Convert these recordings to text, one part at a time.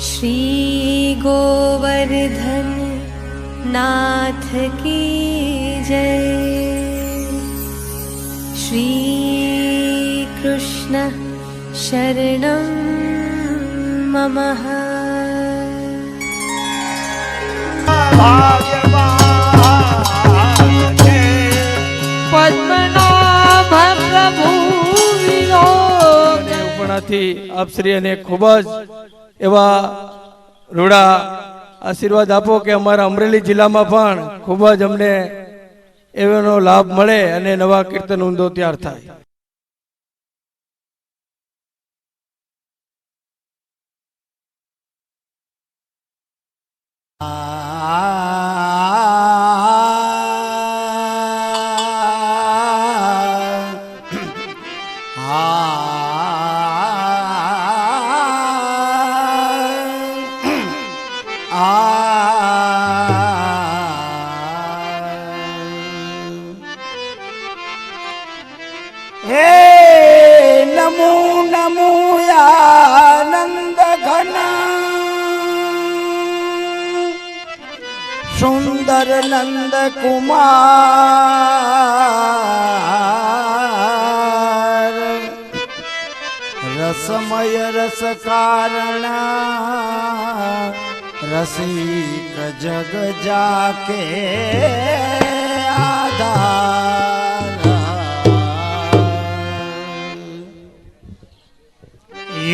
श्री गोवर्धन नाथ की जय। श्री कृष्ण शरणं ममः। પદ્મનાભ પ્રભુ ઉપરથી આપ શ્રી અને ખૂબ જ એવા રૂડા આશીર્વાદ આપો કે અમારા અમરેલી જિલ્લામાં પણ ખૂબ જ અમને એનો લાભ મળે અને નવા કીર્તન ઊંધો તૈયાર થાય. सुंदर नंद कुमार रसमय रस कारण रसिक जग जाके आधार।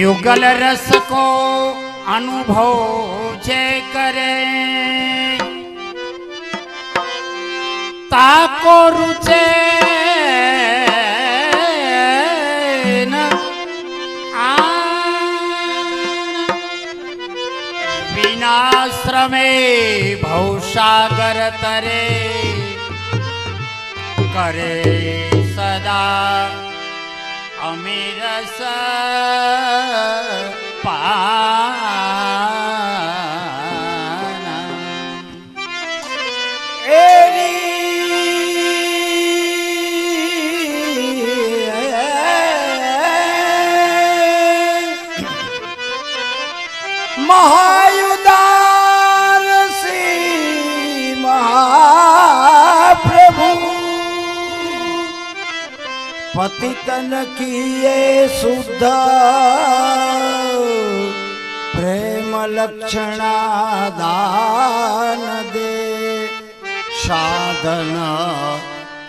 युगल रस को अनुभव जे करे ताको रुचे न विनाश्रमे भवसागर तरे करे सदा अमीरस पाना। महायुदार सी महाप्रभु पतितन किए शुद्ध प्रेम लक्षणा दान दे साधन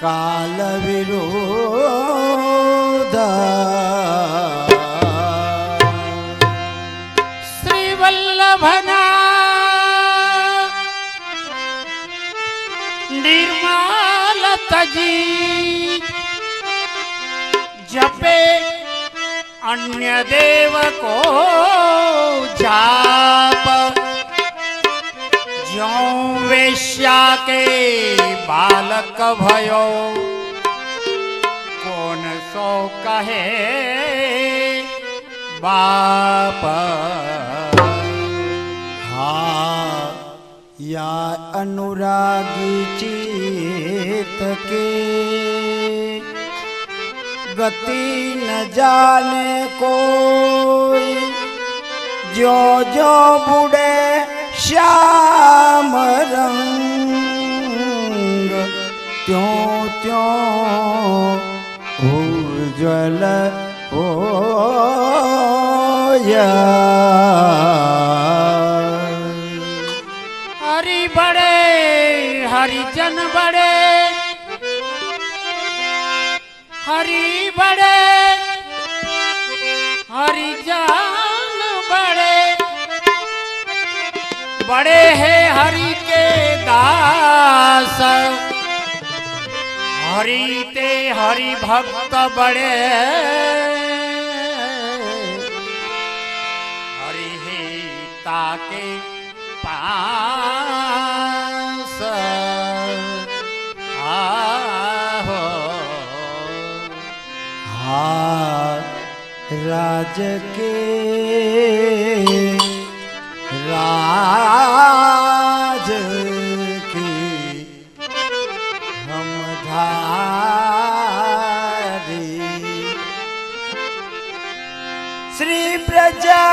काल विरोध। वल्लभना निर्मल तजी जपे अन्य देव को जाप ज्यों वेश्या के बालक भयो कौन सो कहे बाप। या अनुरागी चित के गति न जाने कोई जो जो बुढ़े श्याम रंग त्यों त्यों उज्ज्वल होया। हरि बड़े हरिजन बड़े हरि बड़े हरिजन बड़े बड़े हैं हरि के दास हरि ते हरि भक्त बड़े हरि ही ताके पास आहो। राज के राज की हम धारी श्री प्रजा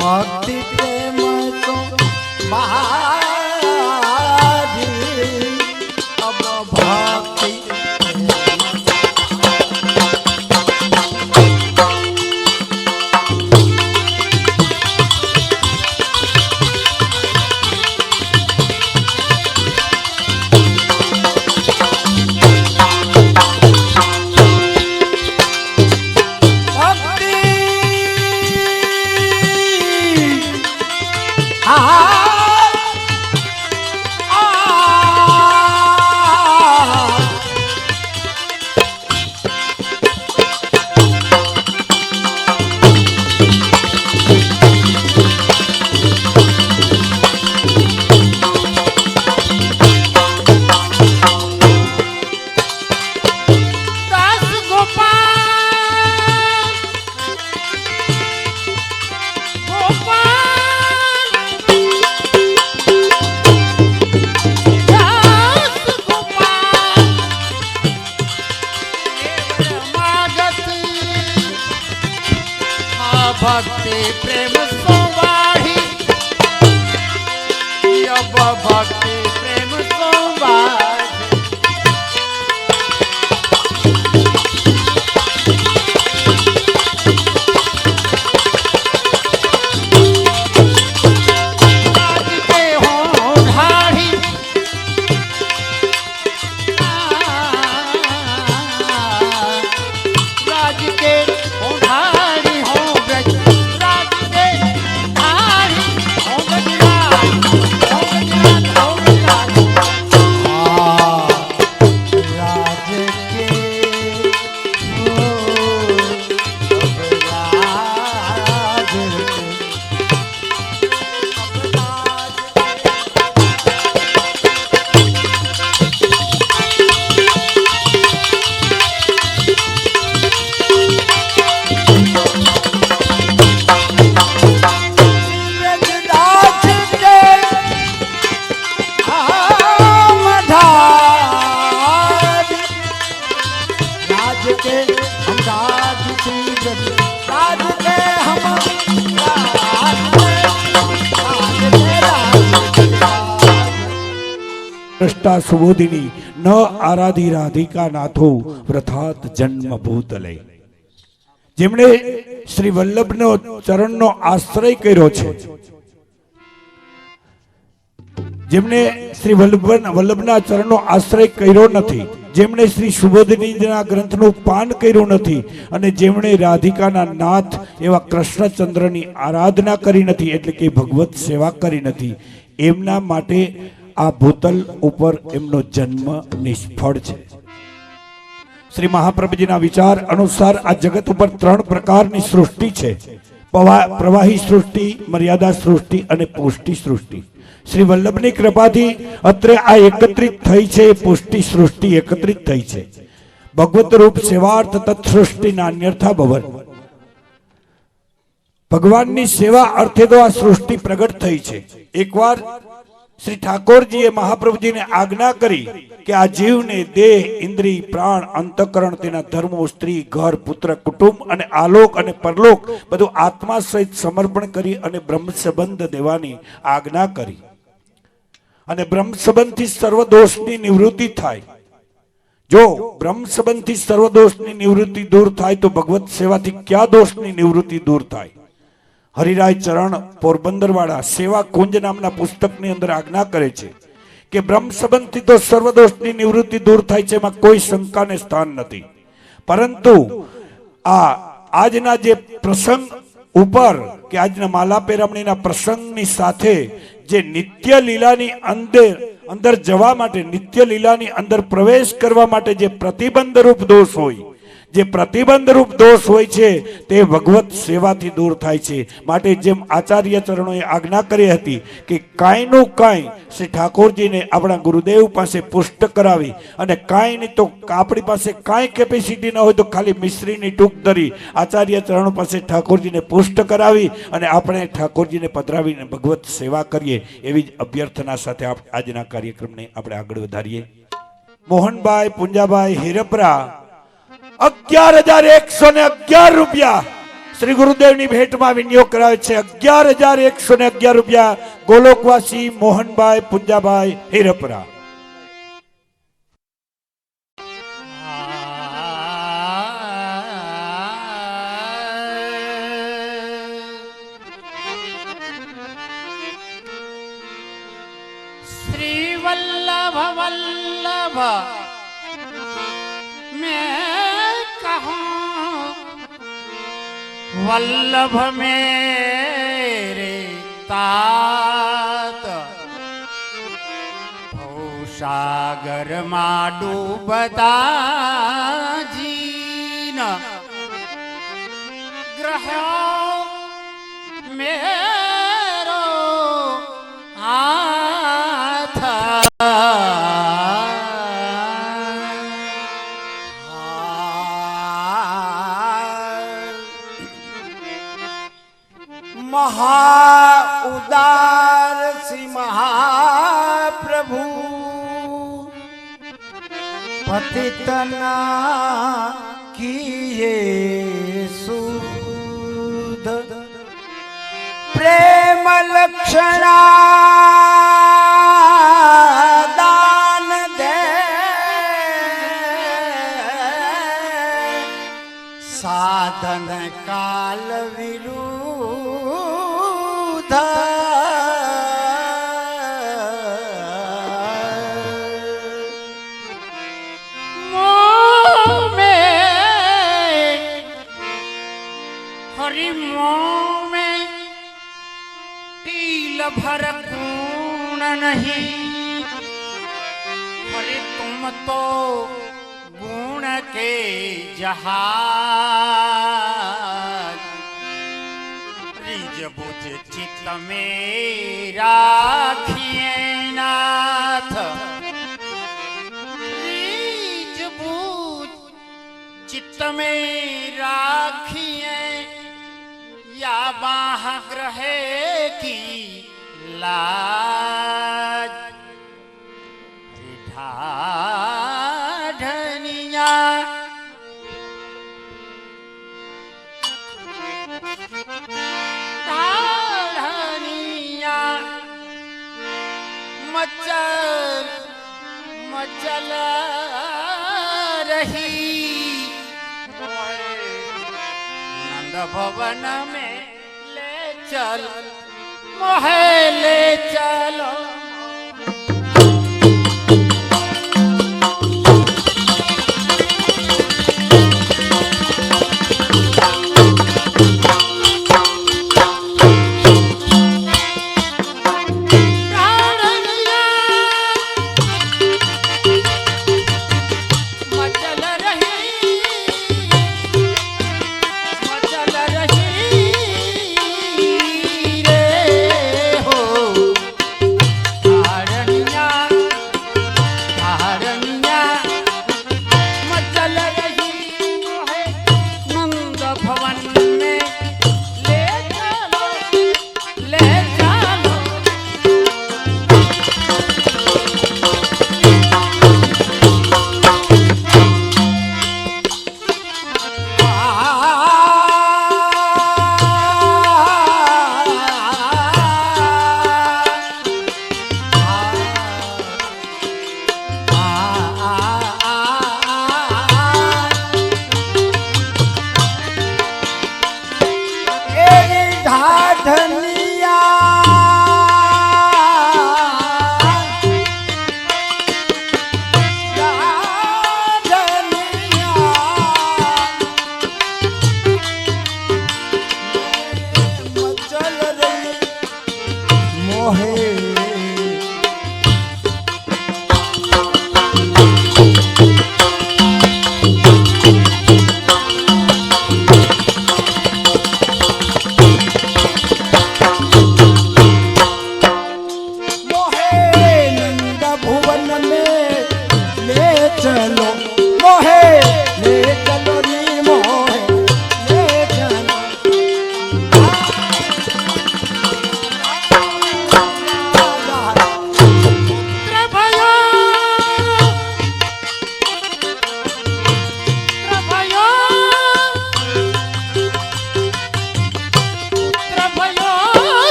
ભક્તિ પ્રેમ તો બહારી અબ ભક્તિ ભક્તિ પ્રેમ સોવાહી ભક્તિ પ્રેમ સોવાહી દ્રષ્ટા સુબોધિની ન આરાધી રાધિકા નાથો વ્રથાત જન્મ ભૂતલે. જેમણે શ્રી વલ્લભનો ચરણનો આશ્રય કર્યો છે, જેમણે શ્રી વલ્લભના ચરણનો આશ્રય કર્યો નથી, જેમણે શ્રી સુબોધિનીના ગ્રંથનું પાન કર્યું નથી અને જેમણે રાધિકાના નાથ એવા કૃષ્ણચંદ્રની આરાધના કરી નથી, એટલે કે ભગવત સેવા કરી નથી, એમના માટે આ ભૂતલ ઉપર એમનો જન્મ નિષ્ફળ છે. શ્રી મહાપ્રભુજીના વિચાર અનુસાર આ જગત ઉપર 3 પ્રકારની સૃષ્ટિ છે: પ્રવાહી સૃષ્ટિ, મર્યાદા સૃષ્ટિ અને પુષ્ટિ સૃષ્ટિ. શ્રી વલ્લભની કૃપાથી અત્રે આ એકત્રિત થઈ છે, પુષ્ટિ સૃષ્ટિ એકત્રિત થઈ છે. ભગવત રૂપ સેવાર્થ તત્સૃષ્ટિ નાન્યર્થા ભવન. ભગવાનની સેવા અર્થે તો આ સૃષ્ટિ પ્રગટ થઈ છે. એકવાર શ્રી ઠાકોરજીએ મહાપ્રભુજીને આજ્ઞા કરી કે આ જીવને દેહ, ઇન્દ્રિય, પ્રાણ, અંતઃકરણ, તેના ધર્મો, સ્ત્રી, ઘર, પુત્ર, કુટુંબ અને આલોક અને પરલોક બધું આત્મા સહિત સમર્પણ કરી અને બ્રહ્મ સંબંધ દેવાની આજ્ઞા કરી. અને બ્રહ્મ સંબંધથી સર્વ દોષની નિવૃત્તિ થાય. જો બ્રહ્મ સંબંધથી સર્વ દોષની નિવૃત્તિ દૂર થાય તો ભગવત સેવાથી ક્યાં દોષની નિવૃત્તિ દૂર થાય? હરિરાય ચરણ પોરબંદર વાળા સેવા કુંજ નામના પુસ્તકની અંદર આજ્ઞા કરે છે કે બ્રહ્મ સંબંધથી તો સર્વદોષની નિવૃત્તિ દૂર થાય છે, એમાં કોઈ શંકાને સ્થાન નથી. પરંતુ આ આજના જે પ્રસંગ ઉપર કે આજના માલા પેરામણીના પ્રસંગની સાથે જે નિત્ય લીલાની અંદર જવા માટે, નિત્ય લીલાની અંદર પ્રવેશ કરવા માટે જે પ્રતિબંધ રૂપ દોષ હોય, જે પ્રતિબંધ રૂપ દોષ હોય છે તે ભગવત સેવાથી દૂર થાય છે. માટે જેમ આચાર્ય ચરણોએ આજ્ઞા કરી હતી કે કાંઈનું કાંઈ શ્રી ઠાકોરજીને આપણા ગુરુદેવ પાસે પુષ્ટ કરાવી, અને કાંઈ નહીં તો આપણી પાસે કાંઈ કેપેસિટી ન હોય તો ખાલી મિશ્રીની ટૂંક ધરી આચાર્ય ચરણો પાસે ઠાકોરજીને પુષ્ટ કરાવી અને આપણે ઠાકોરજીને પધરાવીને ભગવત સેવા કરીએ, એવી જ અભ્યર્થના સાથે આજના કાર્યક્રમને આપણે આગળ વધારીએ. મોહનભાઈ પુંજાભાઈ હિરપરા 11,111 રૂપિયા શ્રી ગુરુદેવની ભેટમાં વિનિયોગ કરાવે છે. 11,111 રૂપિયા ગોલોકવાસી મોહનભાઈ પુંજાભાઈ હિરપરા. श्री वल्लभ वल्लभ मैं कहूँ वल्लभ मेरे तात भवसागर માં ડૂબતા જીન ગ્રહ મેરો હાથ મહા ઉદાર શ્રી મહાપ્રભુ પતિતના કીએ સુધ પ્રેમ લક્ષણા દાન દે સાધન કાલ વિરુદ્ધ मोह में हरि मोह में टील भर गुण नहीं हरि तुम तो गुण के जहाज रिज बुझ चित्त में राखिए नाथ रिज बुझ चित्त में राखिए या बाह ग्रहे की लाज ढाढनिया ढाढनिया मचल मचल रही नंद भवन में ले चल मोहे ले चलो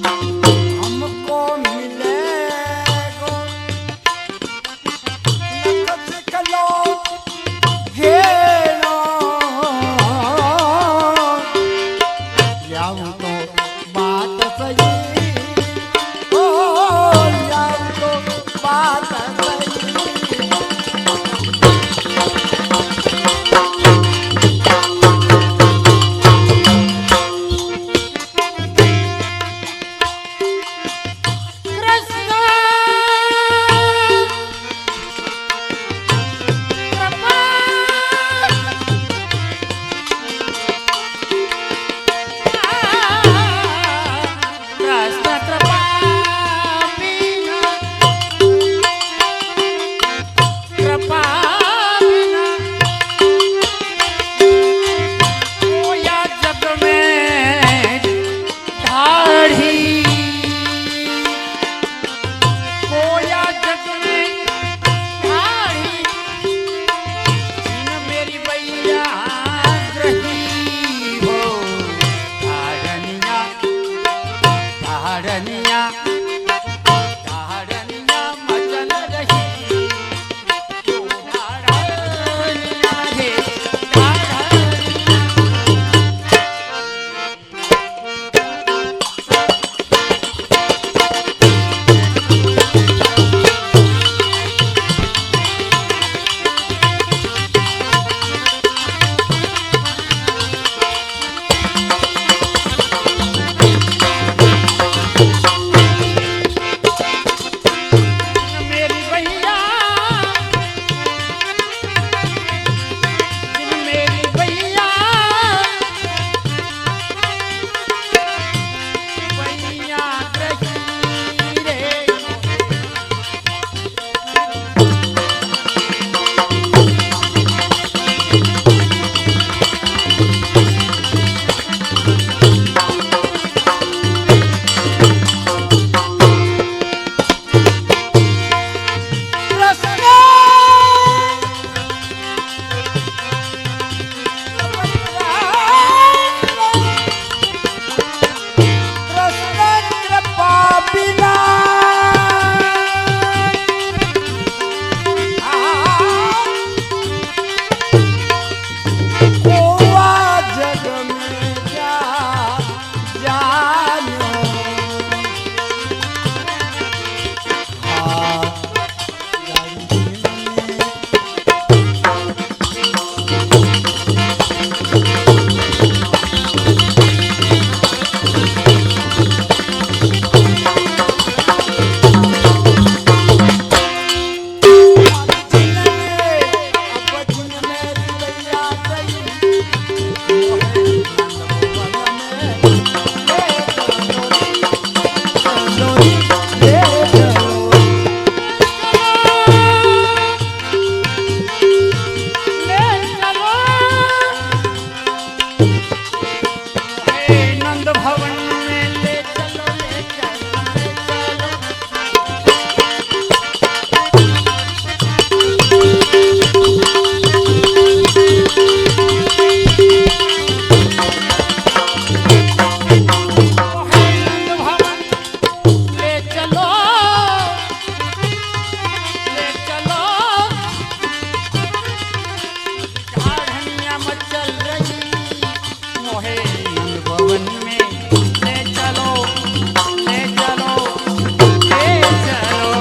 हमको मिलेगो नखत कलो घेरो याऊं तो बात सही ओ याऊं तो बात सही कृष्ण कृपा कृष्ण कृपा बिना कृपा बिना कोया जग में ढाढ़ी कोया जग में ढाढ़ी जिन मेरी बैया रही हो ढाढ़निया ढाढ़निया ढाढ़निया मचल रही ओ ढाढ़निया रे ढाढ़निया मेरी भैया मेरी भैया भैया रही रे कृष्ण कृपा बिना कोवा जग में जानो ले चलो हे नंद भवन में ले चलो ले चलो ले चलो हे नंद भवन ले चलो ढाढ़निया मचल रही मोहे नंद भवन में ले चलो ले चलो ले चलो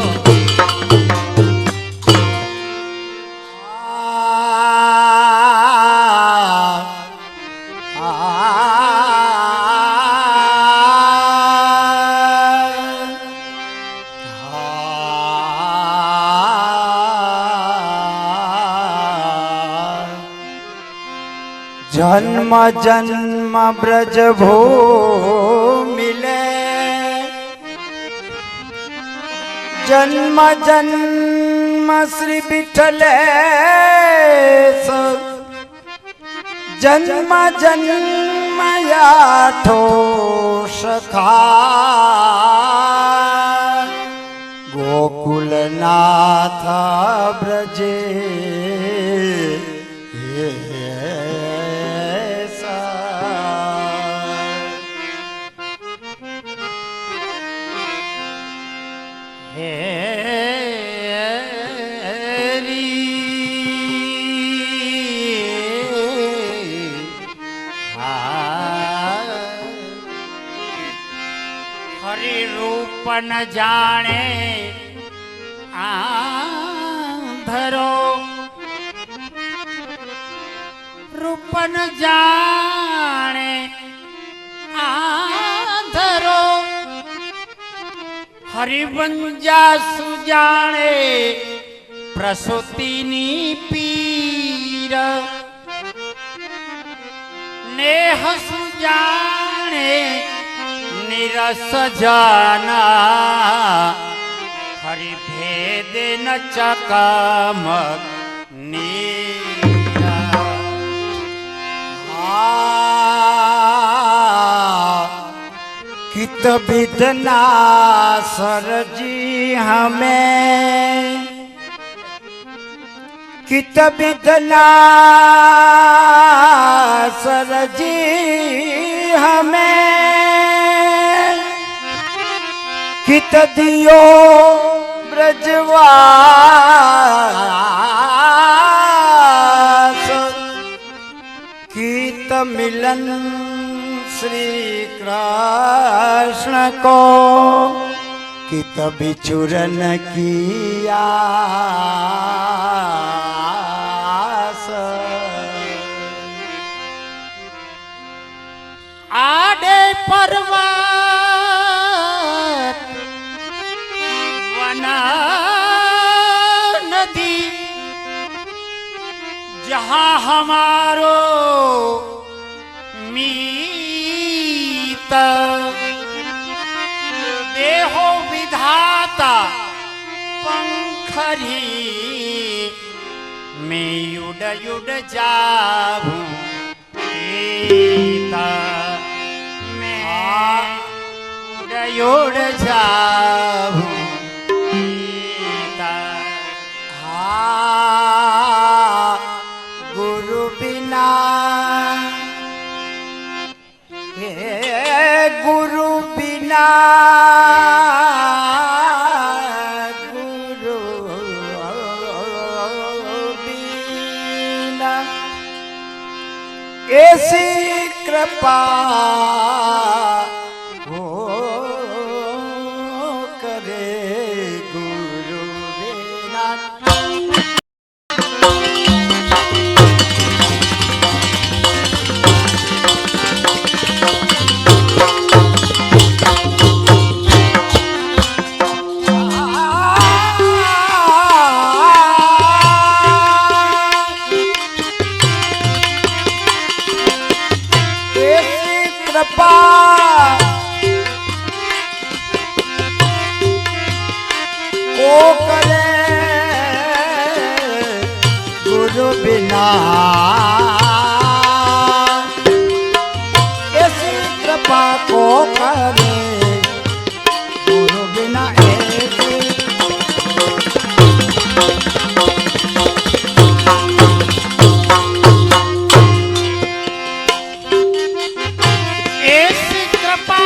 जन्म जन्म ब्रज भो मिले जन्म जन्म श्री विठ्ठलेश जन्म जन्म याठो सखा गोकुलनाथ ब्रजे हरि रूप न जाने आंधरो, रूप न जाने आंधरो, हरिवंजा सुजाने प्रसूतिनी पीर, नेह सुजाने निरस जाना, हरि भेद न चकामक नीरा। कित विधना सरजी हमें, कित विधना सरजी हमें, कित दियो ब्रजवास, कित मिलन श्री कृष्ण को, कित बिचुरन किया आडे पर्वत वना नदी, जहाँ हमारो मीत, देहो विधाता पंखरी, मैं युड युड जाऊं सीता, मैं युड युड जाऊं सीता। गुरु बिना हे गुरु बिना, गुरु बिना ऐसी कृपा हो करे, गुरु बिना। कृपा को करे, गुरु बिना ऐसी कृपा को करे, गुरु बिना ऐसी। ऐसी कृपा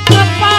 कृपा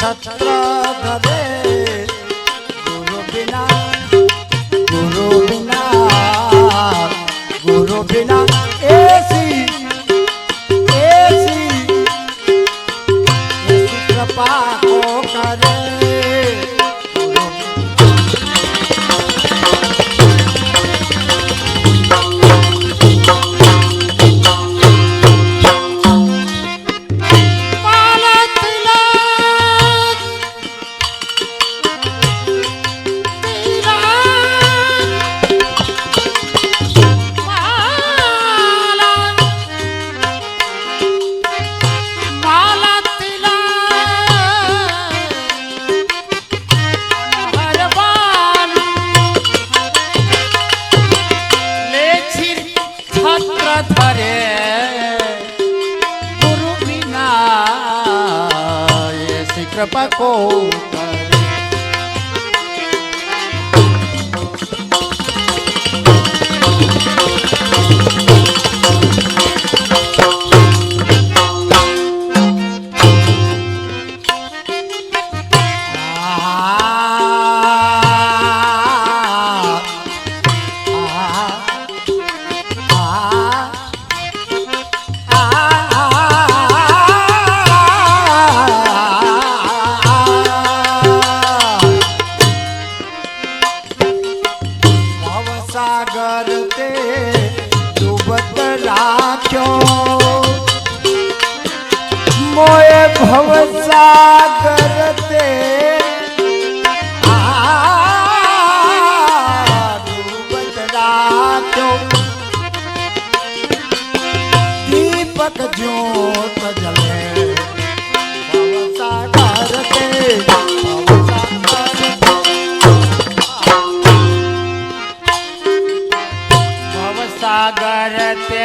छत्र धरे गुरु बिना गुरु बिना गुरु बिना ऐसी ऐसी ऐसी कृपा को करे कृपा को सागर ते डूबत राख्यो मोए भव सागर ते डूबत राख्यो दीपक ज्योत जले भव सागर ते सागर ते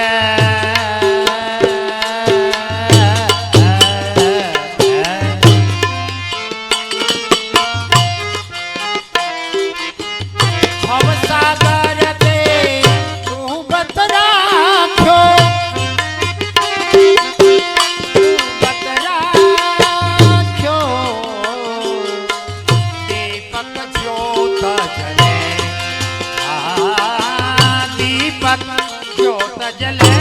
भव सागर ते डूबत राख्यो डूबत राख्यो दीपक ज्योत जले ज्योत जले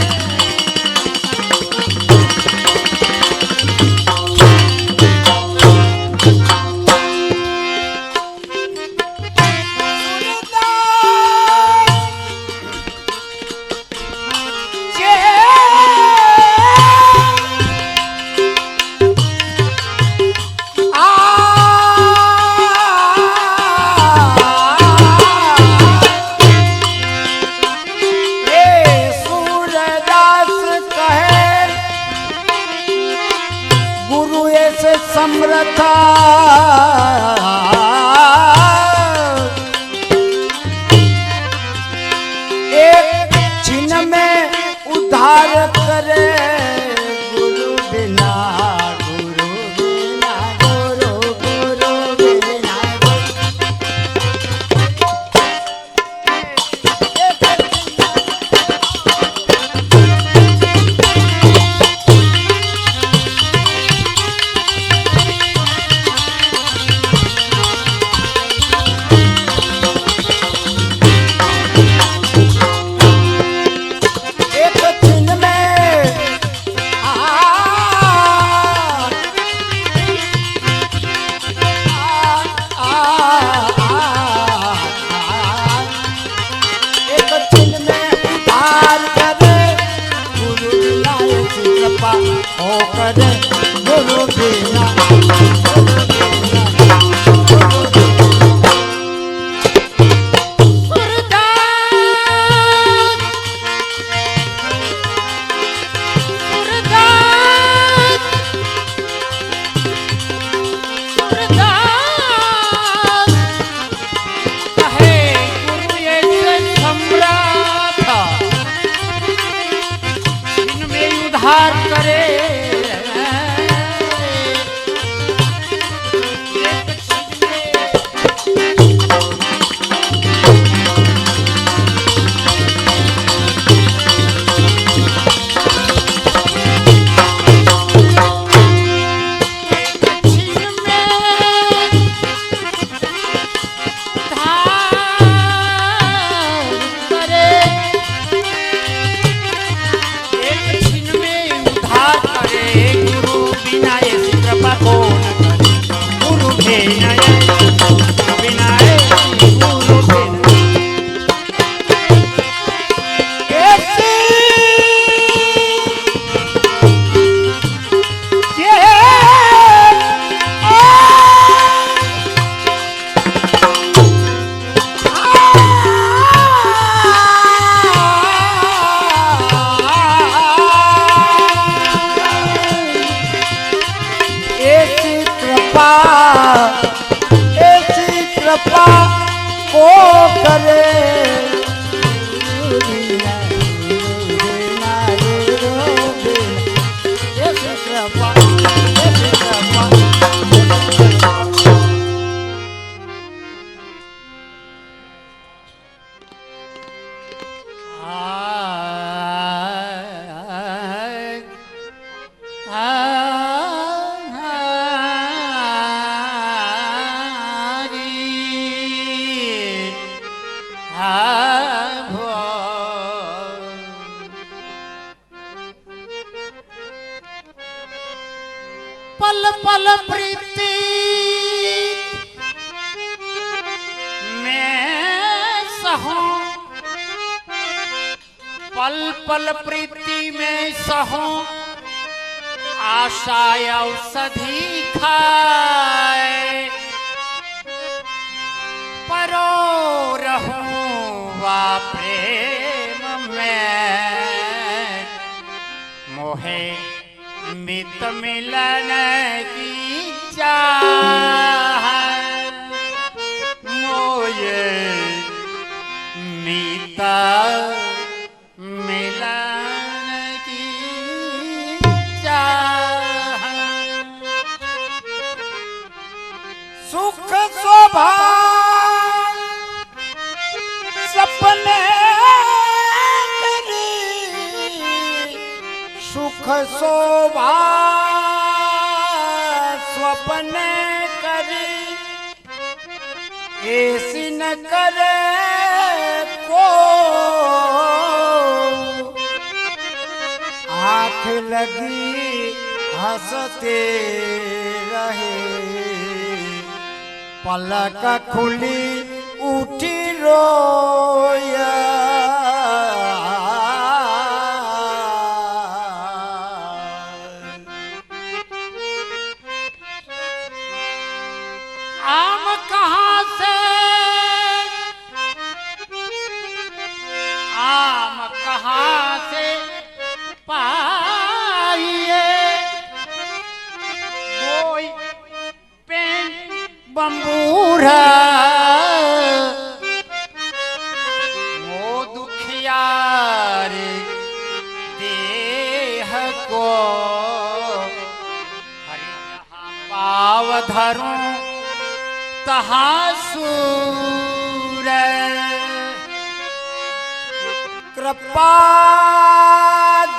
समर्था एक छिन में उद्धार करे गुरु बिना गुरु बिना गुरु गुरु बिना पल पल प्रीति में सहूं, पल पल प्रीति में सहूं, आशा औषधि खाए, परो रहूं वा प्रेम में, मोहे मित मिलन की चाह, मोये मित मिलन की चाह। सुख शोभा सपने सुख शोभा स्वप्न करी, ऐसी न करे को आँख लगी हंसते रहे, पलक खुली उठी रोया। आम कहाँ से, आम कहाँ से पाइए, कोई पेन बम्बूरा, वो दुखियारे देह को, हरि जहाँ पाव धरूं तहाँ सूर, कृपा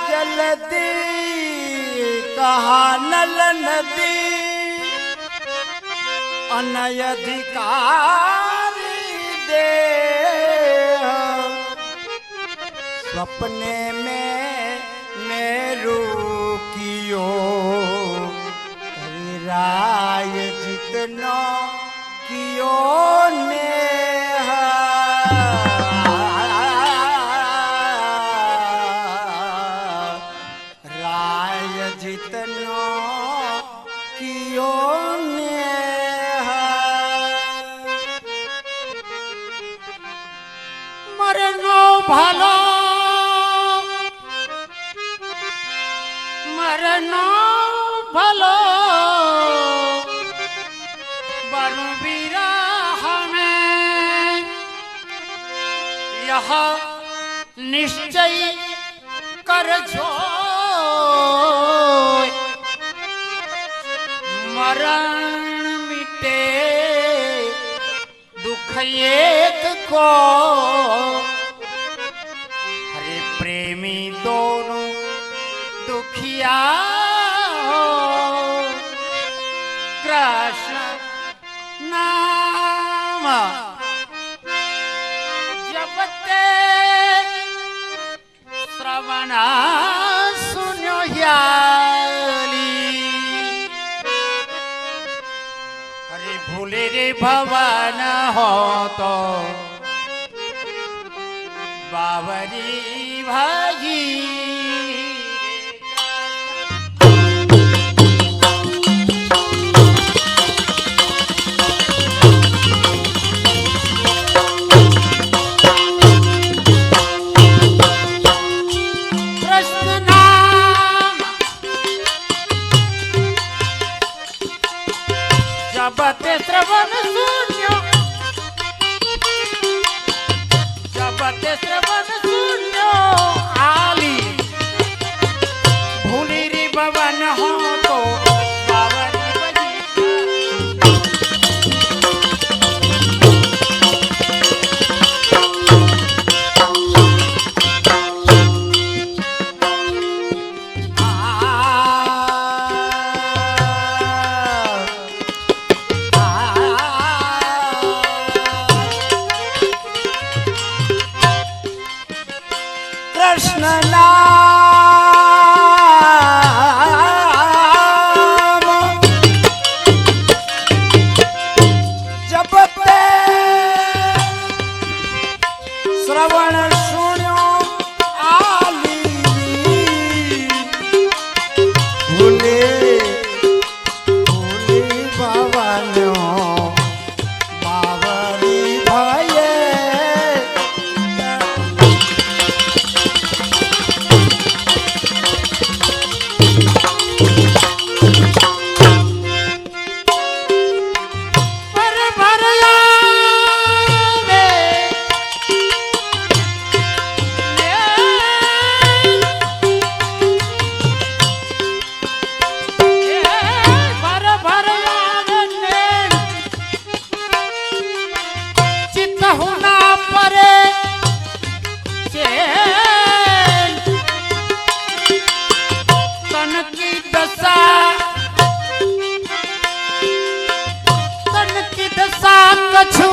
जलदी कहाँ नल नदी, अनधिकारी दे, सपने में मेरू कियो, राय जितनो कियो ने, राय जितनो कियो ने, मरनो भलो मरनो भलो, बरु विरह में यह निश्चय कर जो, मरण मिटे दुख एक को, हरे प्रेमी दोनों दुखिया हो, कृष्ण नाम जपते श्रवणा सुनो याली, अरे भूले रे भवन हो तो बावरी भाजी जबते श्रवण शून्य जबते श्रवण शून्य आली भूली रे भवन हो तो बावरी बजी कृष्ण नाम जपते श्रवण सुन्यो आली भूले भूली भवन्यो बावरी भये कछु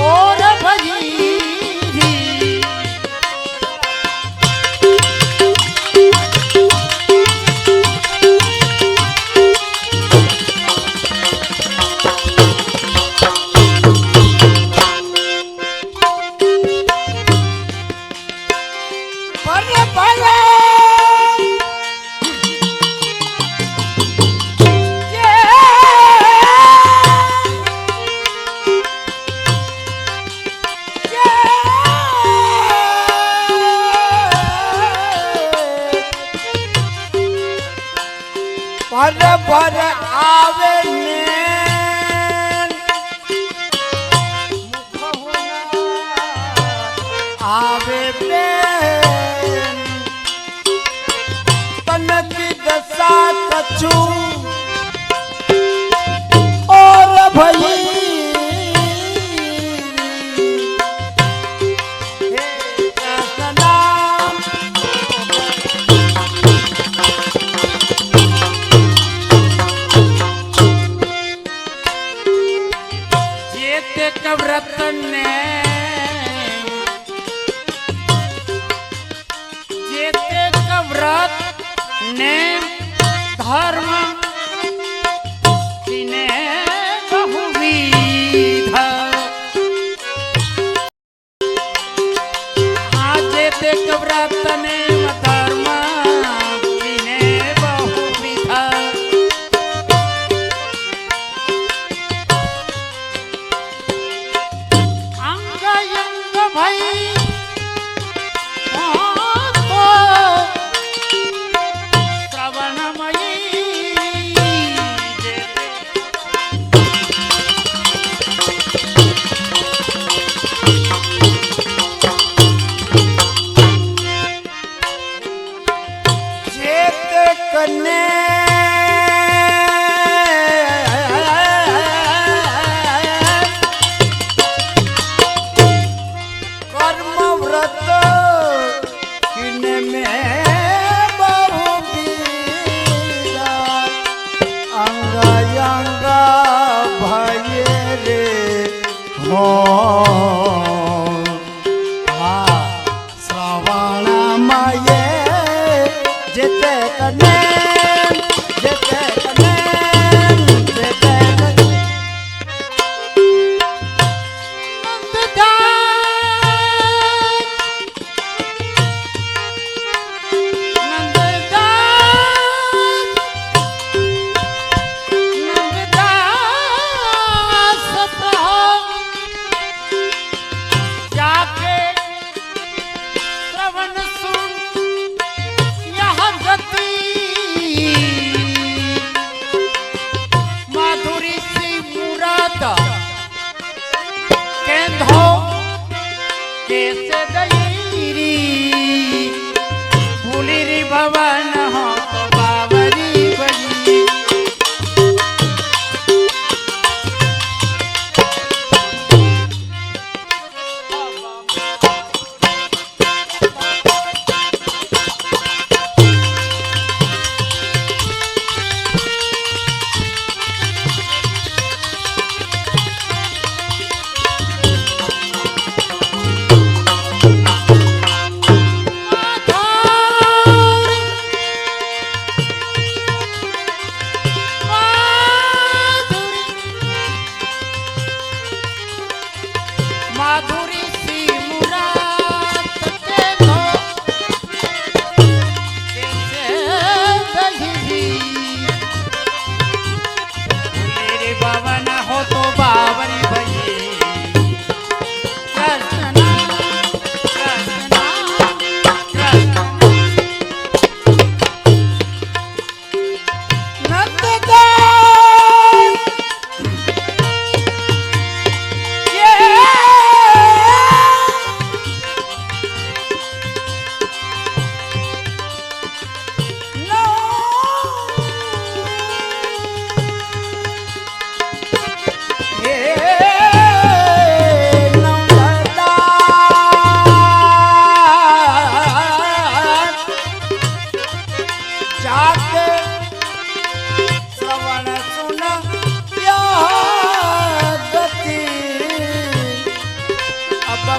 और भजी भर भर आवे नैन मुख होना आवे प्रेम तन की दशा कछु और भई व्रत ने जेते व्रत ने धर्म तिने बहुविध जेते व्रत ने धर्म तिने बहुविध भाई तो श्रवणमयी कैसे दईरी भूली री भवन हो तो बावरी बजी माधुरी सी मुराद देखो कैसे दही मेरे बाबा ना हो तो बावरी भई कृष्णा कृष्णा कृष्णा नंददा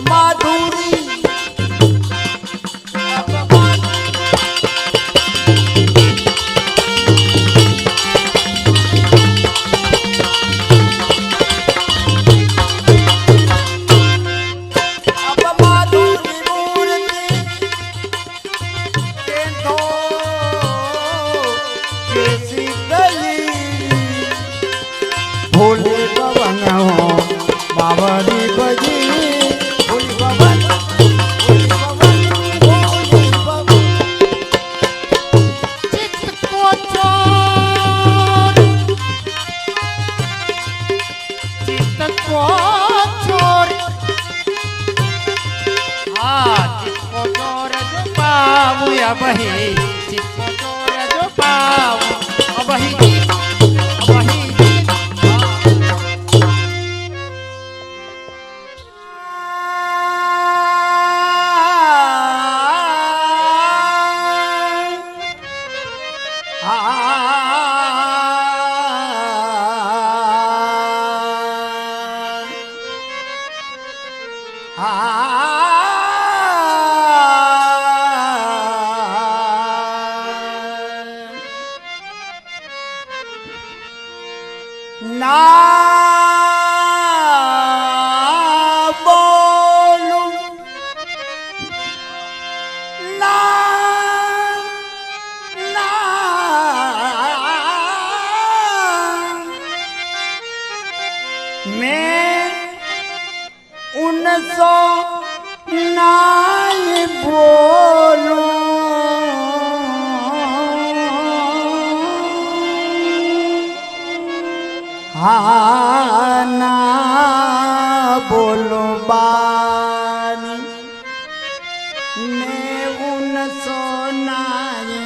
माधुरी भोले पवन हो बावरी बजी भोले पवन चित्त को चोर चित्त को चोर चित्त को चोर जो पाऊ या बही चित्त को चोर जो पाऊ अबही ना बोलू ना ना मैं उनसो ना बोलूं हाँ ना बोलो बानी मैं उन सोनाए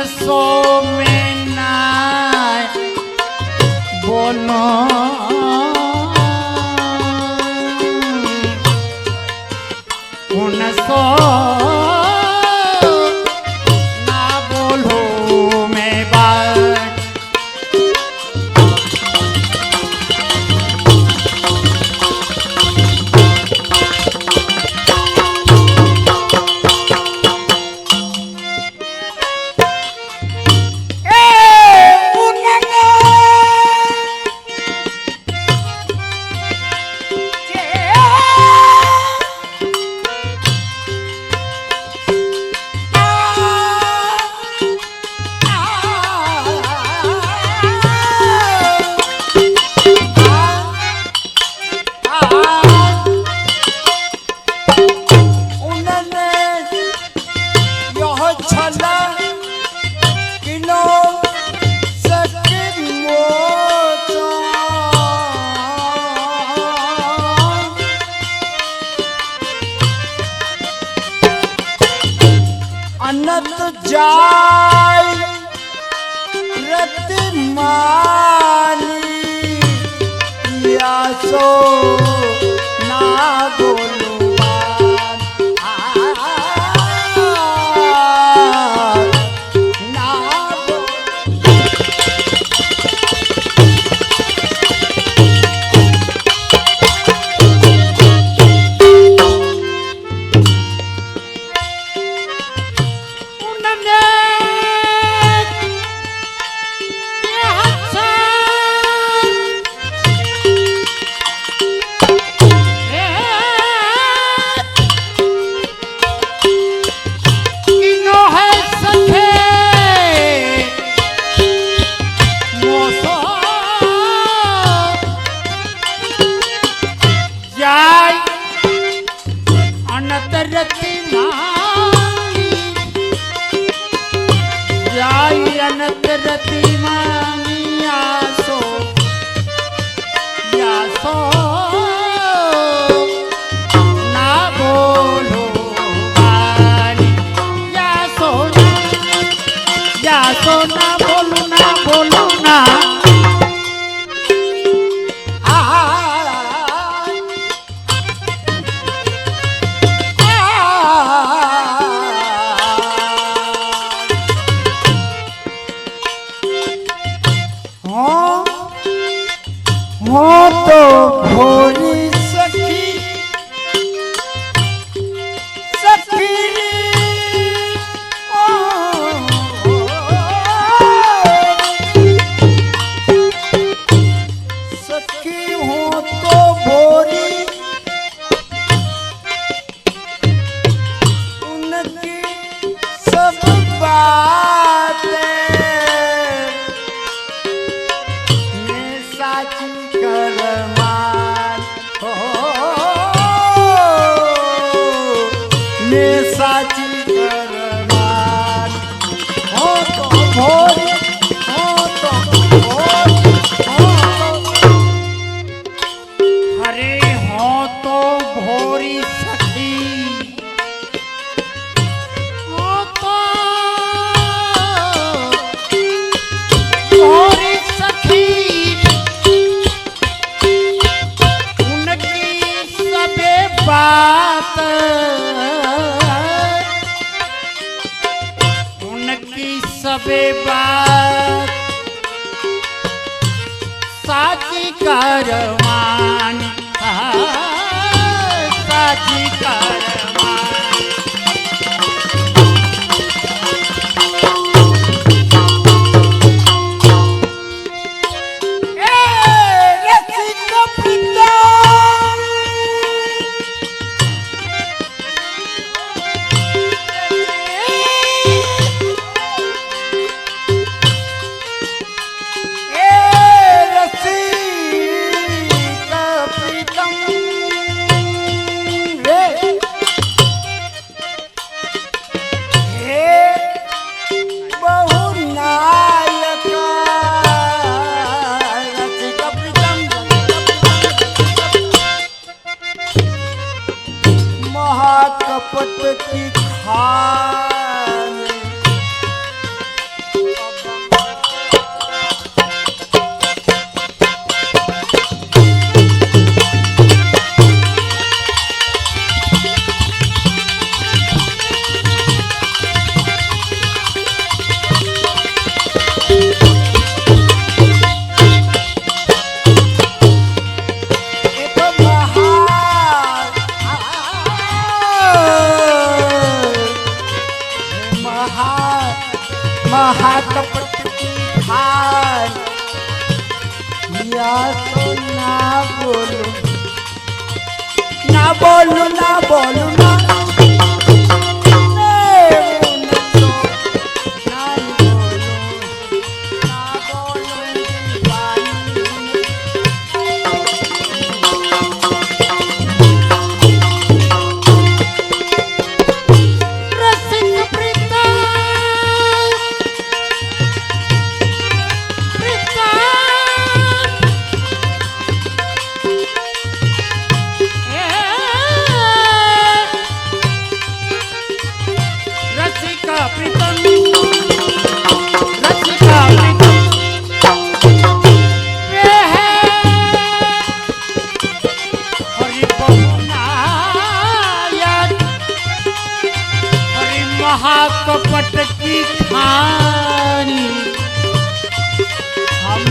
सो में ना बोलो જાય રતિમાની યાસો ના બોલું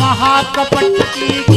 महाकपट की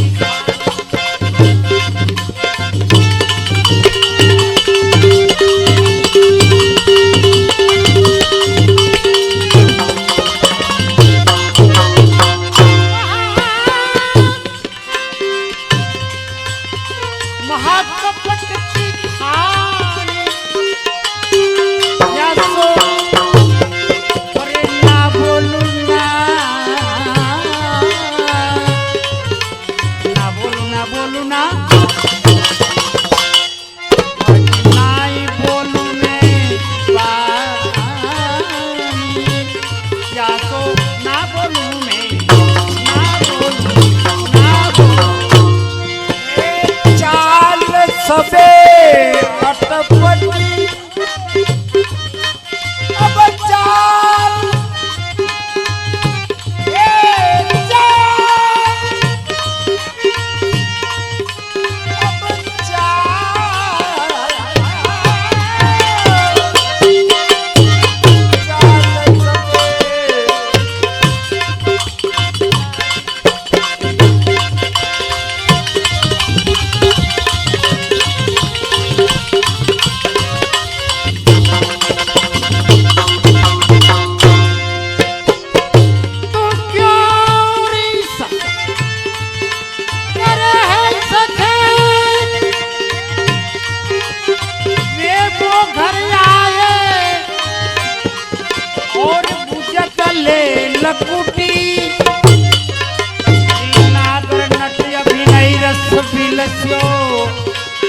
सबे अटपटी अब चाल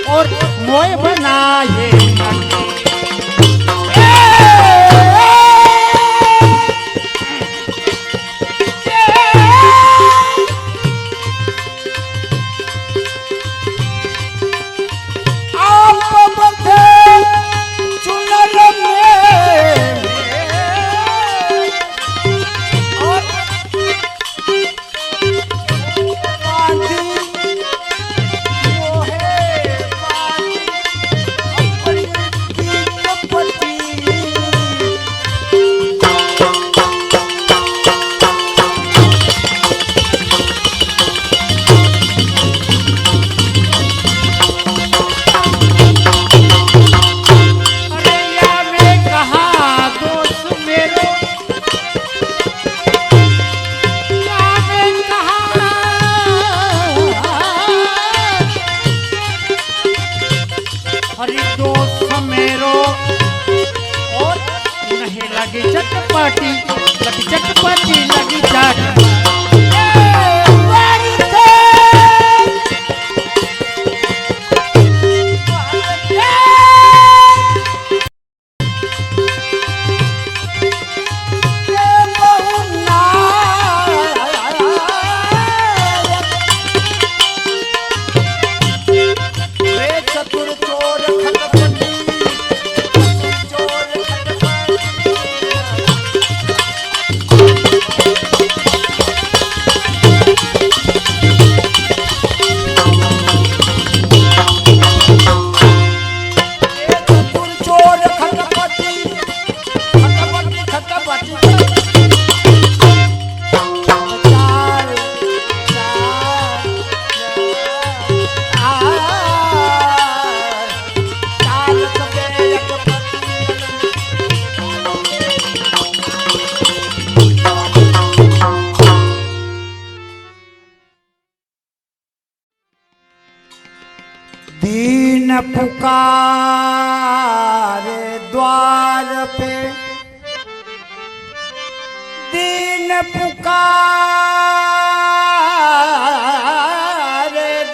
और मोय बनाए चटपटी लगी चटपटी लगी चाट दीन पुकारे द्वार पे दीन पुकारे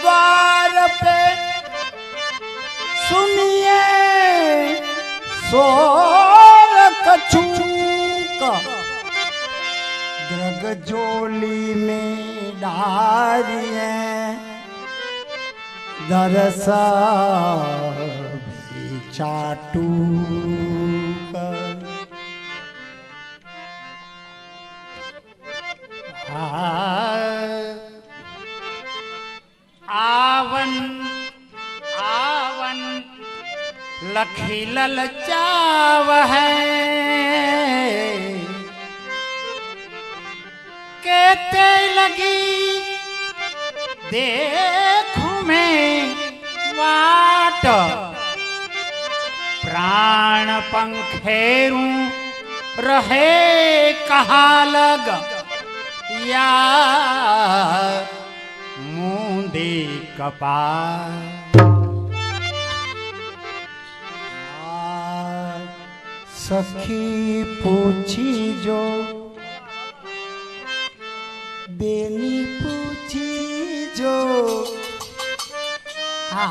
द्वार पे सुनिए सोर कछु का द्रग जोली में डारिए दरसा चाटू आवन आवन लखी ललचाव है कहते लगी देखूं मैं वाट प्राण पंखेरूं रहे कहाँ लग या मुंदे कपाल सखी पूछी जो बेनी पूछी जो आ,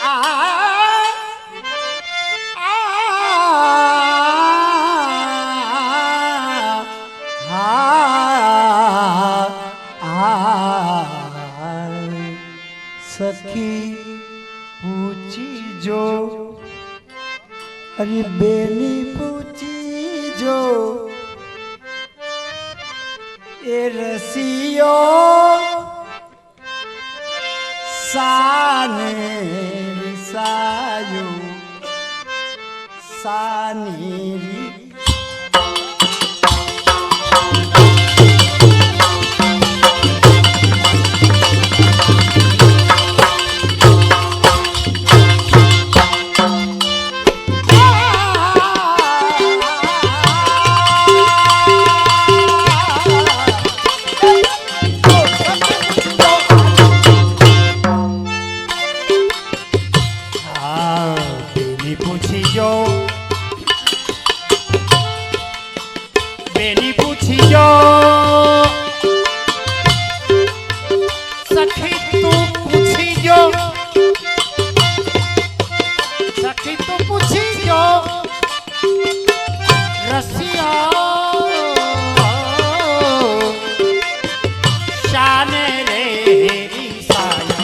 आ, सखी पूछी जो अरे बेनी पूछी जो ए रसियो साने सायो सानीरी बेनी पूछी जो सखी तू पूछी जो सखी तू पूछी जो रसिया शान रे साया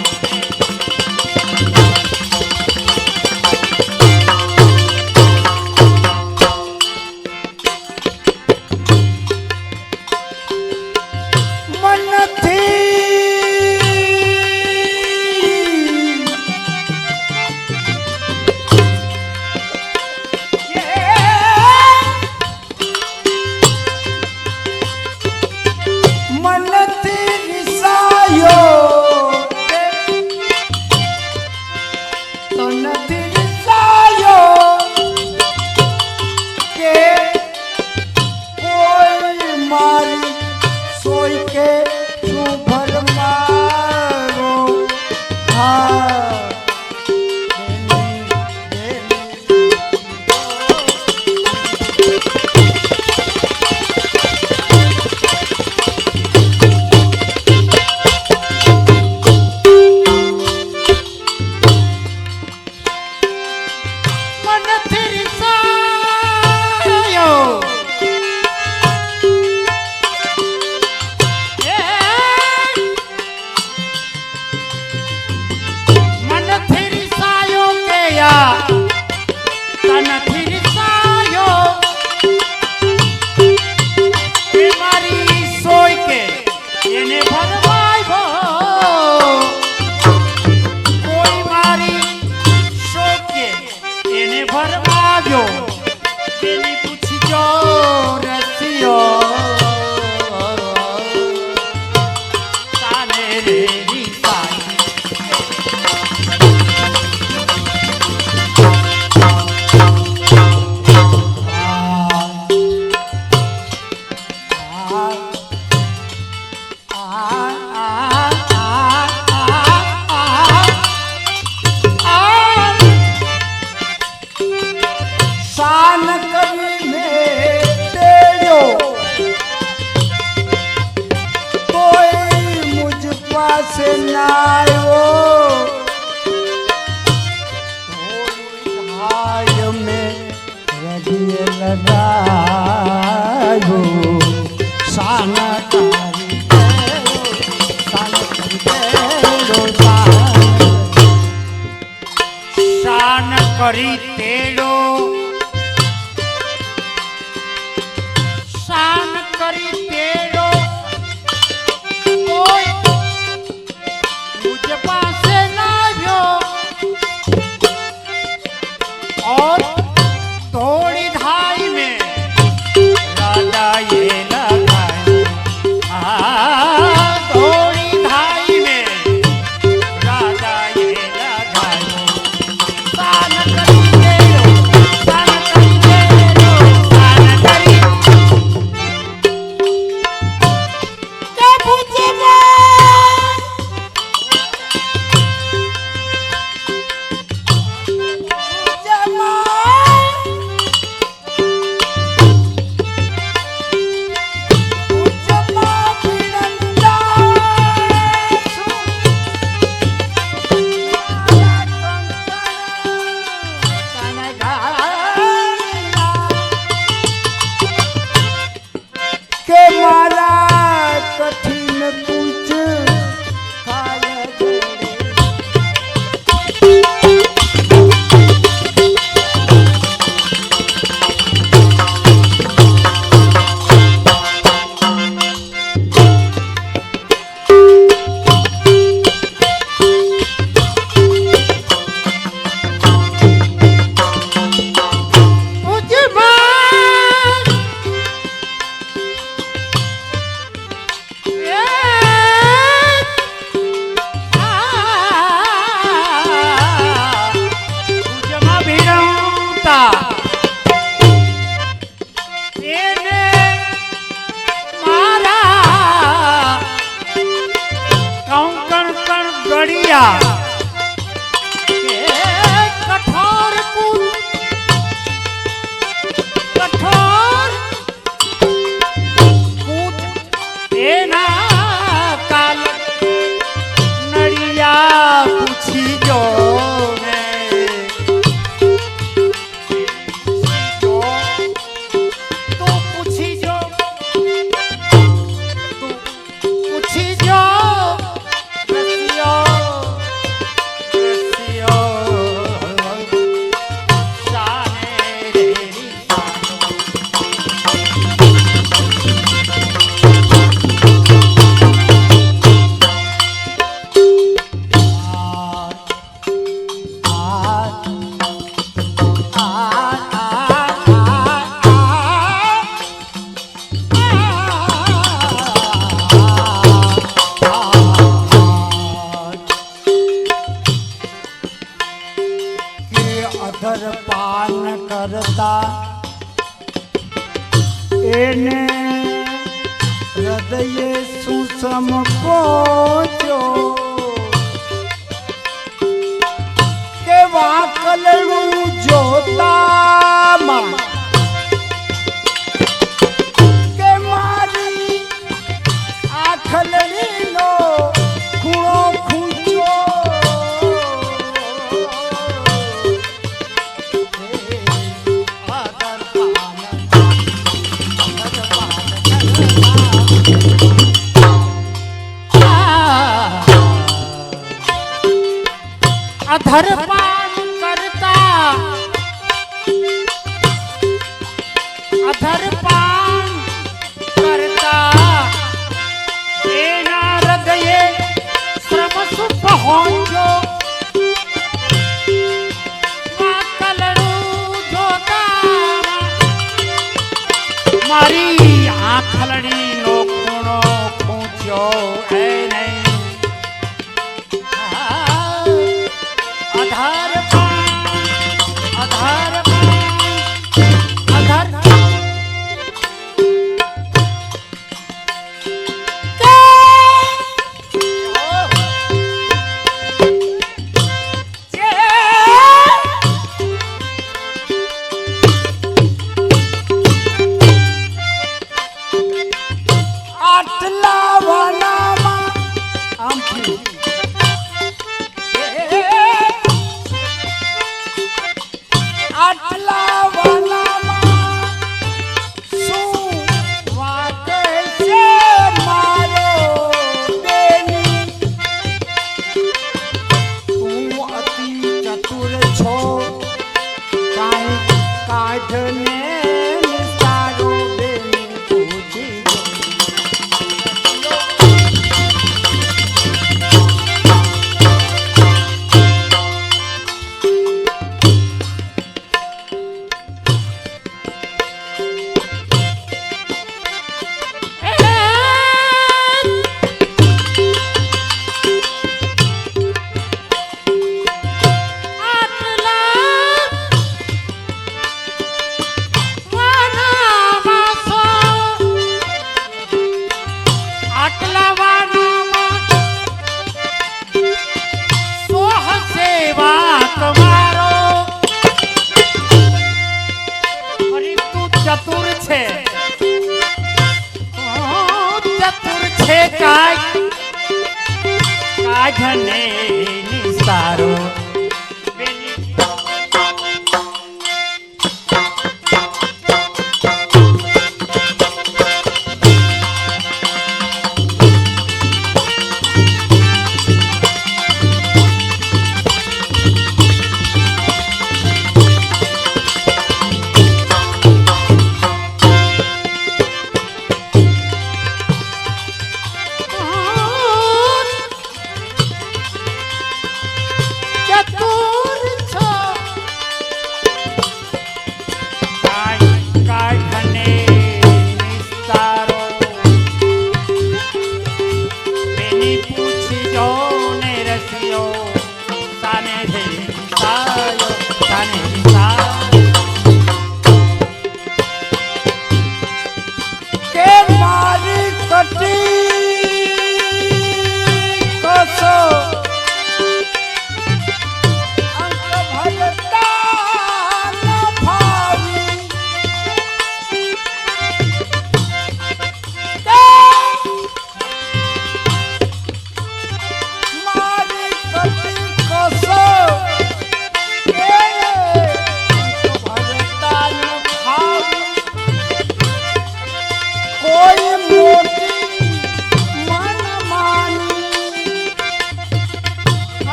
करी तेड़ो शान करी तेड़ो कोई मुझे पासे ना जो और थोड़ी धाई में राजा ये लगाए એને હૃદયે સુસમ પહોંચ્યો કે વાકલનું જોતામાં કે મારી આખલડીનો ખૂણો ખૂંચ્યો અધરપાન કરતા અધરપાન કરતા એના હૃદયે શ્રમ સુખ હોંજો કલડું જોતા મારી આંખલડીનો ખૂણો ખૂંચ્યો એ નહીં અધર અધર અધર આટલા વાનામાં આમથી આટલા વાનામાં શું વાગે છે મારો બેની તું અતિ ચતુર છો કાંઈ કાઢને નિસ્તારો બેની પૂછી ચતુર છે ચતુર છે કાઢને નિસ્તારો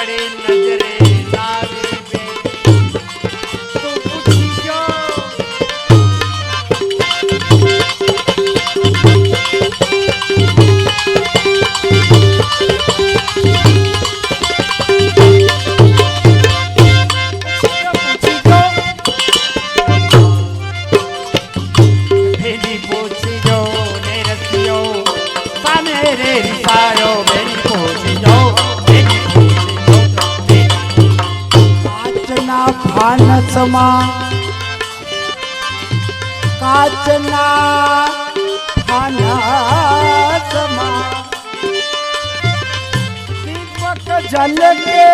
पड़े नजरे लावे बेन तो पूछियो काचना फानसमा दीपक जल के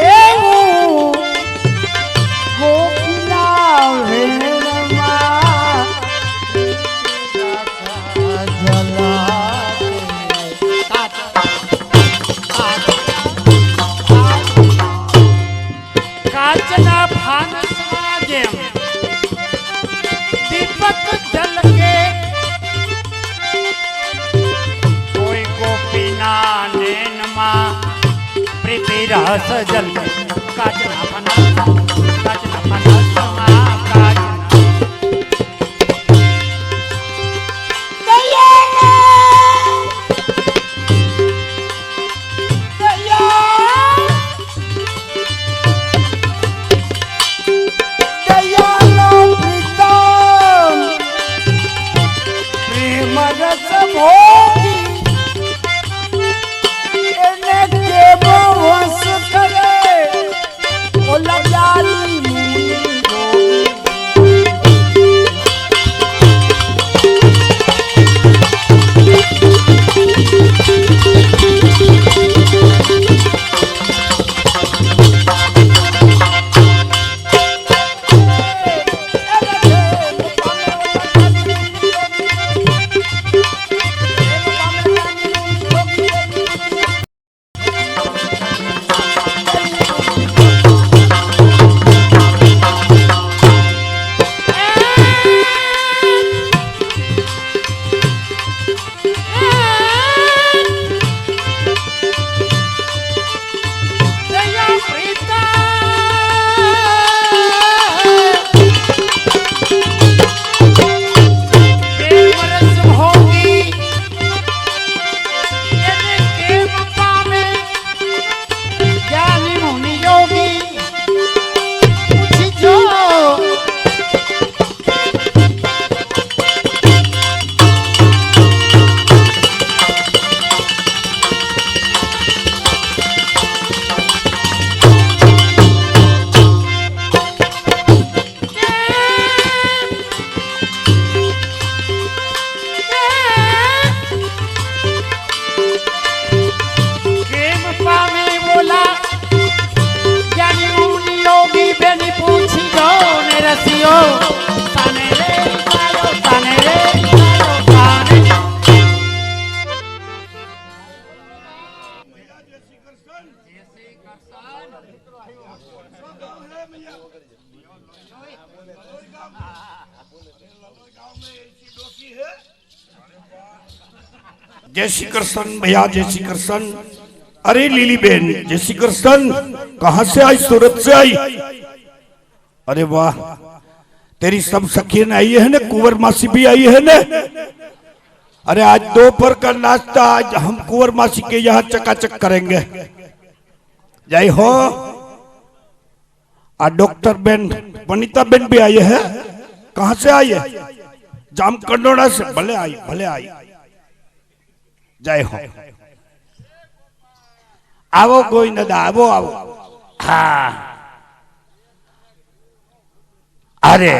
एवं गोपिना भेड़मा काचना फानसमा जेम दीपक जल के कोई गोपीना नैनमा प्रीति रस जल काचना फानसमा काचना जय श्री कृष्ण भैया, जय श्री कृष्ण। अरे लीली बहन जय श्री कृष्ण, कहां से आई? सूरत से आई? अरे वाह, तेरी सब सखियन आई है ना, कुंवर मासी भी आई है ना। अरे आज दोपहर का नाश्ता आज हम कुंवर मासी के यहाँ चकाचक करेंगे। जय हो। आज डॉक्टर बेन वनिता बेन भी आई है। कहां से आई है? जामकंडोरा से। भले आई, भले आई। जय हो। आवो कोई नदा, आवो आवो। हाँ, अरे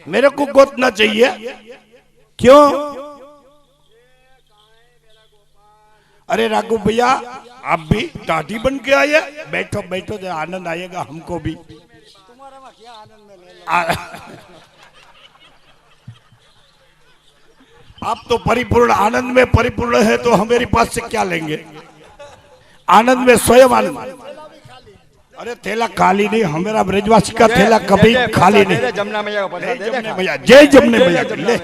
मेरे को गोतना चाहिए। क्यों? अरे राघु भैया आप भी दादी बन के आए। बैठो बैठो, जरा आनंद आएगा हमको भी। तुम्हारा में क्या आनंद में आप तो परिपूर्ण आनंद में परिपूर्ण है, तो हमारे पास से क्या लेंगे? आनंद में स्वयं आनंद। अरे थैला खाली नहीं, हमारा ब्रजवासी का थैला कभी खाली नहीं। जमुना मैया को प्रसाद दे दे। भैया जय जमुने भैया। ले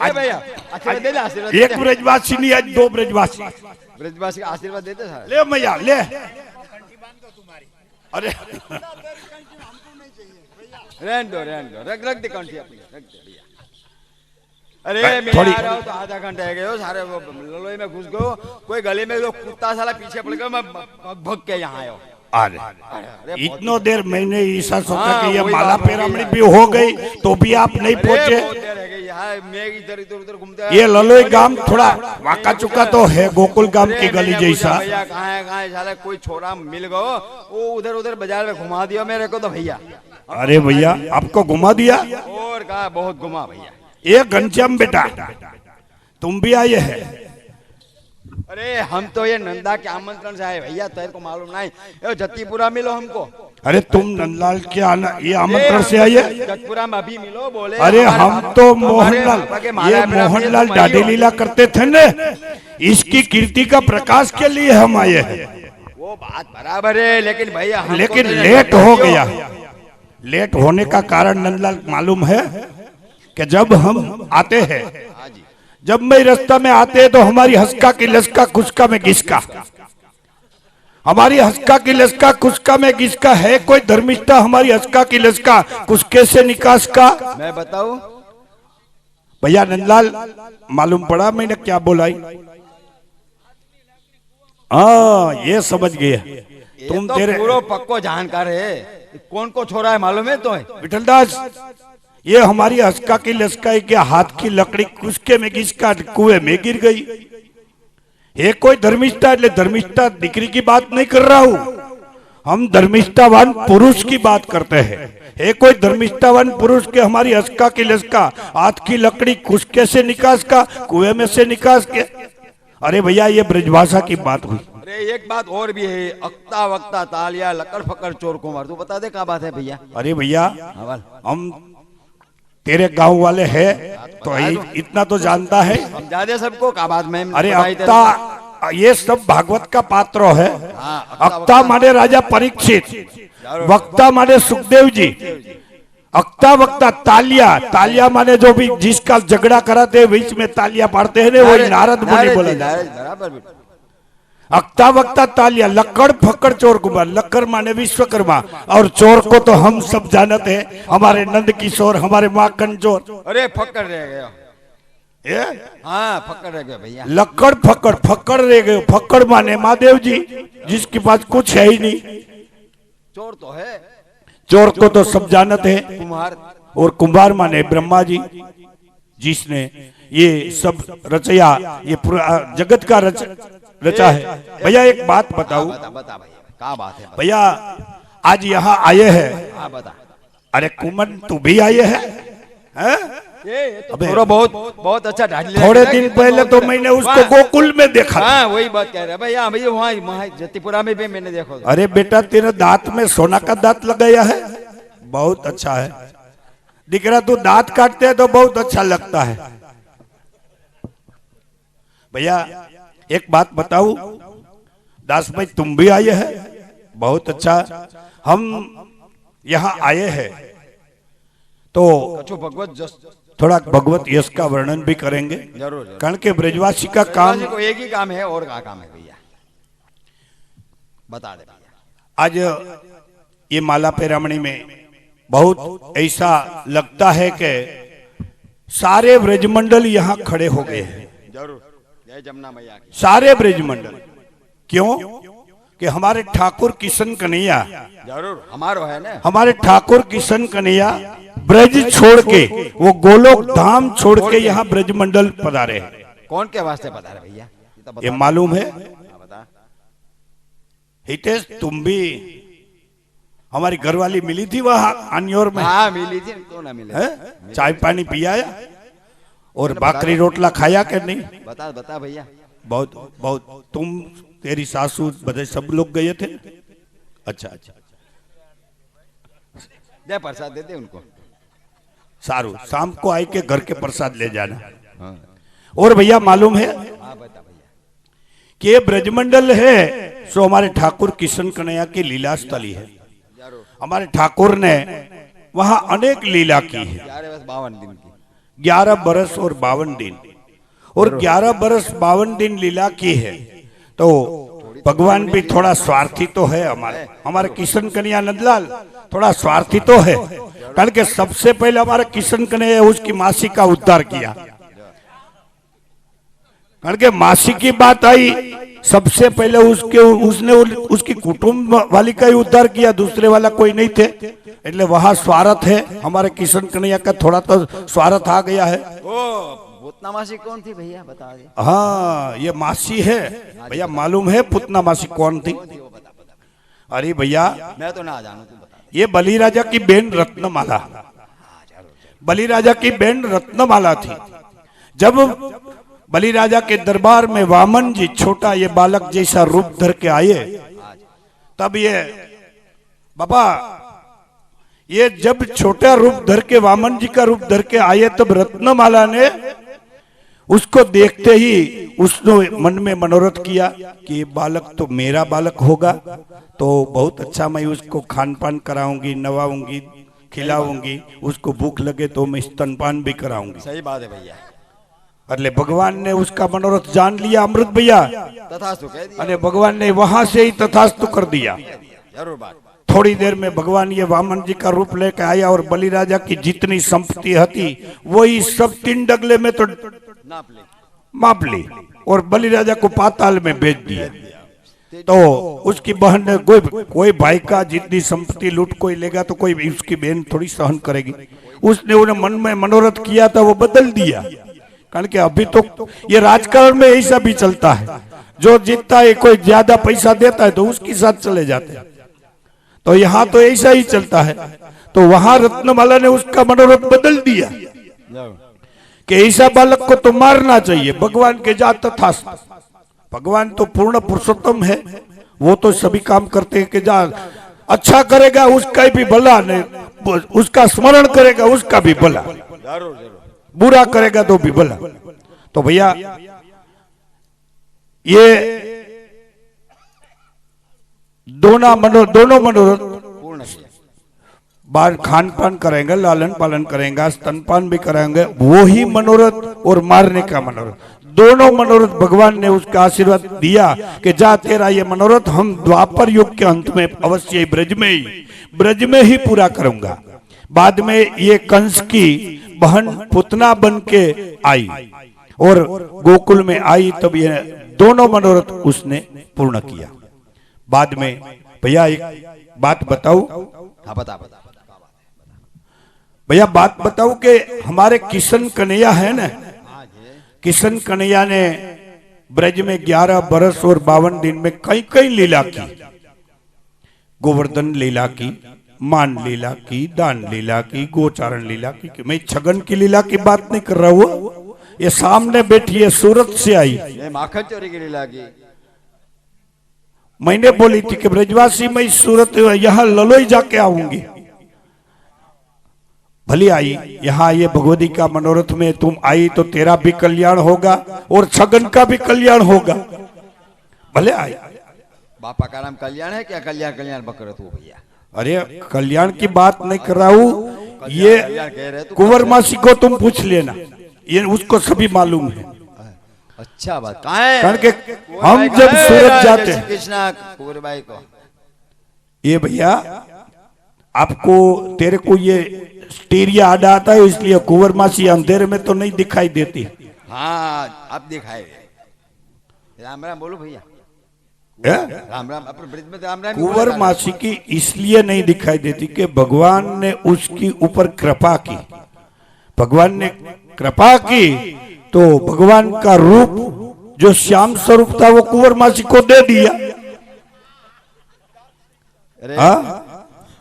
अरे भैया आशीर्वाद दे दे, आशीर्वाद एक ब्रजवासी नहीं, आज दो ब्रजवासी। ब्रजवासी का आशीर्वाद देते सारे। ले मैया ले। अरे रहने दो रख दे कंठी अपनी, रख दे भैया। अरे भाई, मैं थोड़ी- आ रहा हूँ तो आधा घंटा है गए हो सारे, वो ललोई में घुस गए हो, कोई गली में जो कुत्ता साला पीछे पड़ गया, मैं भग के यहाँ आया हूँ। अरे अरे इतनो देर मैंने ऐसा सोचा हाँ, कि ये वही माला बात हो गई पेरामणी यार। भी हो गई तो भी आप नहीं अरे पहुंचे। बहुत देर है गई यहाँ, मैं इधर इधर उधर घूमते ये ललोई गांव थोड़ा वाका चुका तो है गोकुल गांव अरे की गली मैंने पूछा, जैसा। भैया कहाँ है साला, कोई छोरा मिल गयो, वो उधर उधर बाजार में घुमा दिया मेरे को तो भैया। अरे भैया आपको घुमा दिया। और कहा बहुत घुमा भैया। ये घनश्याम बेटा तुम भी आए हैं। अरे हम तो ये नंदा के आमंत्रण से आए भैया, तेरे को मालूम नहीं, ये जत्तीपुरा मिलो हमको। अरे तुम नंदलाल के आना ये आमंत्रण से आए। जतपुरा में अभी मिलो बोले। अरे हमारे हम पापा- तो हमारे मोहनलाल, पापा के ये माला पे मोहनलाल तो दाढ़ी मरी हो। लीला करते थे न, इसकी कीर्ति का प्रकाश के लिए हम आए हैं। वो बात बराबर है, लेकिन भैया हमको लेकिन तो ये लेट जल्दी हो हो। गया। लेट होने का कारण नंदलाल मालूम है कि जब हम आते हैं, हाँ जी। जब मैं रास्ता में आते हैं तो हमारी हंसका की लसका कुचका में घिसका, हमारी हंसका की लसका कुचका में घिसका है कोई धर्मिष्ठा, हमारी हंसका की लसका कुचके से निकास का। मैं बताऊं, भैया नंदलाल मालूम पड़ा मैंने क्या बोला? हाँ ये समझ गए तुम। तो तेरे पूरा पक्को जानकार है, कौन को छोरा है मालूम है तो? विठलदास ये हमारी हंसका की लसका के हाथ की लकड़ी कुचके में घिसका कुएं में गिर गई। ये कोई धर्मिष्ठा, એટલે धर्मिष्ठा दिकरी की बात नहीं कर रहा हूं, हम धर्मिष्ठावान पुरुष की बात करते हैं। ये कोई धर्मिष्ठावान पुरुष के हमारी हंसका की लसका हाथ की लकड़ी कुचके से निकास का कुएं में से निकास के। अरे भैया ये ब्रजभाषा की बात हुई। अरे एक बात और भी है, अक्ता वक्ता तालिया लकड़ फकड़ चोर कुमार, तू बता दे क्या बात है भैया? अरे भैया हाँ बोल। हम तेरे गांव वाले हैं तो इतना तो जानता है। हम ज्यादा सबको क्या बात में अरे बताई तेरे अक्ता ये सब भागवत का पात्र है। हाँ, अक्ता माने राजा परीक्षित, वक्ता माने सुखदेव जी, अक्ता वक्ता तालिया, तालिया माने जो भी जिसका झगड़ा कराते हैं बीच में तालिया पाड़ते हैं वही नारद मुनि बोला जाता है। बराबर बेटा। अक्ता वक्ता तालिया, लक्कड़ फक्कड़ चोर कुमार, लक्कड़ माने विश्वकर्मा, और चोर को तो हम सब जानते हैं, हमारे नंद किशोर, हमारे माखन चोर। अरे फक्कड़ रह गया, ये हाँ फक्कड़ रह गया भैया। लक्कड़ फक्कड़, फक्कड़ रह गए। फक्कड़ माने महादेव जी जिसके पास कुछ है ही नहीं। चोर तो है चोर को तो सब जानते हैं। कुम्हार। और कुंभार माने ब्रह्मा जी जिसने ये सब रचया, ये पूरा जगत का रचा है। भैया एक बात बताऊं, बता बता भैया क्या बात है? भैया आज यहाँ आए हैं। हाँ बता। अरे कुमन तू भी आए हैं? हैं? ये तो थोड़ा बहुत बहुत अच्छा ढाल थोड़े दिन पहले तो मैंने उसको गोकुल में देखा। हाँ वही बात कह रहे भैया, भैया वहाँ जत्तीपुरा में भी मैंने देखा। अरे बेटा तेरे दांत में सोना का दांत लगाया है, बहुत अच्छा है। दिख रहा तू दांत काटते है तो बहुत अच्छा लगता है। भैया एक बात बताऊं, दास भाई तुम भी आए हैं, बहुत अच्छा। हम यहाँ आए हैं तो कछु भगवत जस थोड़ा भगवत यश का वर्णन भी करेंगे, जरूर कारण के ब्रजवासी का काम को एक ही काम है, और क्या काम है भैया बता दे भैया। आज ये माला पेरामणी में बहुत ऐसा लगता है कि सारे ब्रजमंडल यहाँ खड़े हो गए हैं। जरूर, जय जमुना मैया की। सारे ब्रजमंडल क्यों कि हमारे ठाकुर किशन कन्हैया, जरूर हमारो है ना, हमारे ठाकुर किशन कन्हैया ब्रज छोड़ के, वो गोलोक धाम छोड़ के यहाँ ब्रजमंडल पधारे हैं। कौन के वास्ते बता रहे भैया? तो बता। ये मालूम है? हाँ, बता। हितेश तुम भी, हमारी घरवाली मिली थी वहां अन्योर में, हाँ मिली थी, क्यों ना मिले? है? चाय पानी पियाया और बाकरी रोटला खाया कि नहीं? बता बता भैया। बहुत बहुत तुम, तेरी सासू बधे सब लोग गए थे? अच्छा अच्छा, दे प्रसाद दे दे उनको। सारू शाम को आए के घर के प्रसाद ले जाना। हाँ और भैया मालूम है हाँ बता भैया। कि ये ब्रजमंडल है सो हमारे ठाकुर किशन कन्हैया की लीला स्थली है। जरूर हमारे ठाकुर ने वहां अनेक लीला की है। 52 दिन की। 11 बरस और 52 दिन, और 11 बरस 52 दिन लीला की है। तो भगवान भी थोड़ा स्वार्थी तो है, हमारे किशन कन्हैया नंदलाल थोड़ा स्वार्थी तो है, कारण के सबसे पहले हमारे किशन कन्हैया उसकी मासी का उद्धार किया। कारण के मासी की बात आई, सबसे पहले उसने उसकी कुटुंब वाली का ही उद्धार किया, दूसरे वाला कोई नहीं थे। એટલે वहां स्वार्थ है, हमारे किशन कन्हैया का थोड़ा तो स्वार्थ आ गया है। पूतना मासी कौन थी भैया, बता दे। हाँ, ये मासी है भैया, मालूम है पूतना मासी कौन थी? अरे भैया मैं तो ना जानू, तू बता। ये बलि राजा की बहन रत्नमाला, बलि राजा की बहन रत्नमाला थी। जब बलि राजा के दरबार में वामन जी छोटा ये बालक जैसा रूप धर के आए, तब ये बाबा ये जब छोटा रूप धर के वामन जी का रूप धर के आए, तब रत्नमाला ने उसको देखते ही उसने मन में मनोरथ किया कि ये बालक तो मेरा बालक होगा, तो बहुत अच्छा मैं उसको खान पान कराऊंगी, नवाऊंगी, खिलाऊंगी, उसको भूख लगे तो मैं स्तनपान भी कराऊंगी। सही बात है भैया। એટલે ભગવાન ने उसका मनोरथ जान लिया अमृत भैया, तथास्तु कह दिया, અને भगवान ने वहां से ही तथास्तु कर दिया। जरूर बात। थोड़ी देर में भगवान ये वामन जी का रूप लेकर आया और बलि राजा की जितनी संपत्ति थी वही सब 3 डगले में तो माप ली और बलि राजा को पाताल में भेज दिया। तो उसकी बहन ने कोई भाई का जितनी संपत्ति लूट कोई लेगा तो कोई उसकी बहन थोड़ी सहन करेगी। उसने उन्हें मन में मनोरथ किया था वो बदल दिया, कारण कि अभी तो ये राजकारण में ऐसा भी चलता है, जो जीतता है कोई ज्यादा पैसा देता है तो उसके साथ चले जाते हैं। तो यहाँ तो ऐसा ही चलता है। तो वहां रत्नमाला ने उसका मनोरथ बदल दिया कि ऐसा बालक को तो मारना चाहिए, भगवान के जात तथास्तु। भगवान तो पूर्ण पुरुषोत्तम है, वो तो सभी काम करते हैं कि जा अच्छा करेगा उसका भी भला, नहीं उसका स्मरण करेगा उसका भी भला, बुरा करेगा तो भी भला। तो भैया ये दोनों मनोरथ बाहर खान पान करेंगे, लालन पालन करेंगे, स्तनपान भी कराएंगे, वो ही मनोरथ और मारने का मनोरथ, दोनों मनोरथ भगवान ने उसका आशीर्वाद दिया कि जा तेरा ये मनोरथ हम द्वापर युग के अंत में अवश्य ब्रज में ही पूरा करूंगा। बाद में ये कंस की बहन पुतना बन के आई और गोकुल में आई, तब ये दोनों मनोरथ उसने पूर्ण किया। बाद में भैया एक बात बताऊं, हाँ बता। भैया बात बताऊं कि हमारे किशन कन्हैया है ना, किशन कन्हैया ने ब्रज में 11 बरस और 52 दिन में कई कई लीला की। गोवर्धन लीला की, मान लीला की, दान लीला की, गोचारण लीला की। मैं छगन की लीला की बात नहीं कर रहा हूँ, ये सामने बैठी है, सूरत से आई, माखन चोरी की लीला की। मैंने बोली थी कि ब्रजवासी मैं सूरत यहाँ ललोई जाके आऊंगी, भली आई। यहाँ ये भगवती का मनोरथ में तुम आई तो तेरा भी कल्याण होगा और छगन का भी कल्याण होगा, भले आई। बापा का नाम कल्याण है क्या? कल्याण कल्याण बकर तू भैया। अरे कल्याण की बात नहीं कर रहा हूँ, ये कुंवर मासी को तुम पूछ लेना, ये उसको सभी मालूम है। अच्छा बात कहाँ है? कारण के हम जब सूरत जाते हैं, कृष्णा कुंवर भाई को, ये भैया आपको तेरे को ये स्टीरिया आड़ा आता है, इसलिए कुंवर मासी अंधेरे में तो नहीं दिखाई देती। हाँ अब दिखाए। राम राम बोलो भैया। राम राम। अपने ब्रिज में राम राम। कुंवर मासी की इसलिए नहीं दिखाई देती कि भगवान ने उसकी ऊपर कृपा की, भगवान ने कृपा की तो भगवान का रूप जो श्याम स्वरूप था वो कुंवर मासी को दे दिया।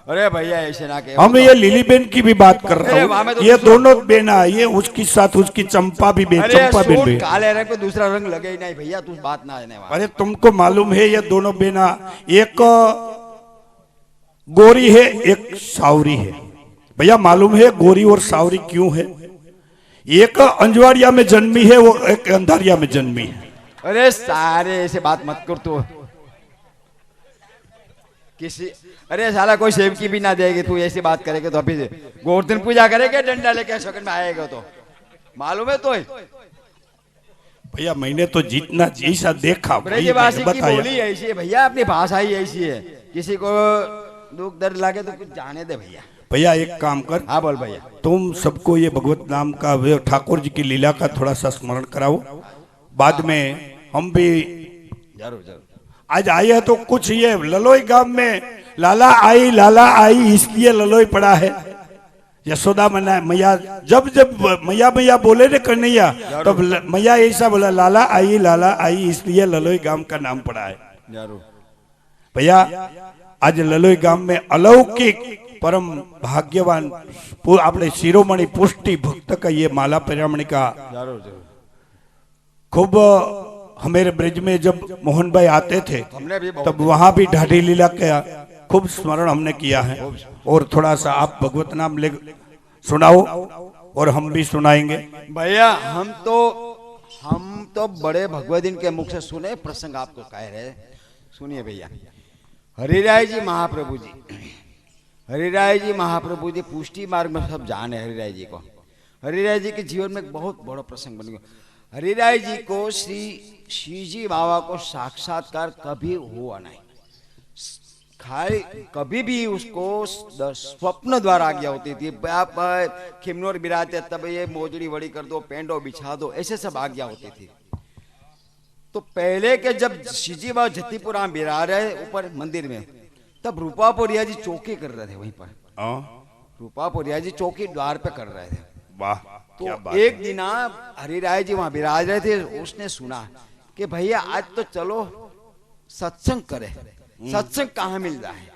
अरे भैया ऐसे ना के, हम ये लिली बेन की भी बात कर रहे हैं, तो ये दोनों बेना, ये उसकी साथ उसकी चंपा भी बेन, चंपा बेन भी। काले रंग पे दूसरा रंग लगे ही नहीं भैया, तू बात ना आने वाला। अरे तुमको मालूम है ये दोनों बेना, एक गोरी है एक सावरी है। भैया मालूम है गोरी और सावरी क्यों है? एक अंजवाड़िया में जन्मी है, वो एक अंधारिया में जन्मी है। अरे सारे ऐसे बात मत कर तू, किसी अरे साला कोई सेवकी भी ना देगी, तू ऐसी बात करेगा तो अभी गोवर्धन पूजा करेगा, डंडा लेके शगन में आएगा तो मालूम है तो भैया मैंने तो जितना जैसा देखा वही ब्रजवासी मैंने की बताया। बोली ऐसी है भैया, अपनी भाषा ही ऐसी है। किसी को दुख दर्द लागे तो कुछ जाने दे भैया। भैया एक काम कर, हाँ बोल भैया। तुम सबको ये भगवत नाम का वे ठाकुर जी की लीला का थोड़ा सा स्मरण कराओ, बाद में हम भी जरूर जरूर। आज आए हैं तो कुछ ये ललोई गांव में लाला आई इसलिए ललोई पड़ा है। यशोदा मना मैया जब जब मैया मैया बोले ने कन्हैया तब मैया ऐसा बोला लाला आई इसलिए ललोई गांव का नाम पड़ा है। जरूर भैया आज ललोई गांव में अलौकिक परम भाग्यवान अपने शिरोमणि पुष्टि भक्त का ये माला परिरामणी का जरूर जरूर। खूब हमारे ब्रिज में जब मोहन भाई आते थे हमने भी बहुत तब वहां भी ढाडी लीला का खूब स्मरण हमने किया है। और थोड़ा सा आप भगवत नाम ले सुनाओ और हम भी सुनाएंगे। भैया हम तो बड़े भगवत दिन के मुख से सुने प्रसंग आपको कह रहे। सुनिए भैया, हरिराय जी महाप्रभु जी, हरिराय जी महाप्रभु जी पुष्टि मार्ग में सब जाने हरिराय जी को। हरिराय जी के जीवन में एक बहुत बड़ा प्रसंग बन गया। हरिराय जी को श्री जी बाबा को साक्षात्कार कभी हुआ नहीं, खाली कभी भी उसको स्वप्न द्वारा आज्ञा होती थी। आप खिमनोर बिराते तब ये मोजड़ी वड़ी कर दो, पेंडो बिछा दो, ऐसे सब आज्ञा होती थी। तो पहले के जब शिवजी बाबा जतीपुरा में बिरा रहे ऊपर मंदिर में, तब रूपापुरिया जी चौकी कर रहे थे वहीं पर। रूपापुरिया जी चौकी द्वार पे कर रहे थे। वाह तो एक दिन हरिराय जी वहां बिराज रहे थे, उसने सुना कि भैया आज तो चलो सत्संग करे। सत्संग कहाँ मिल रहा है?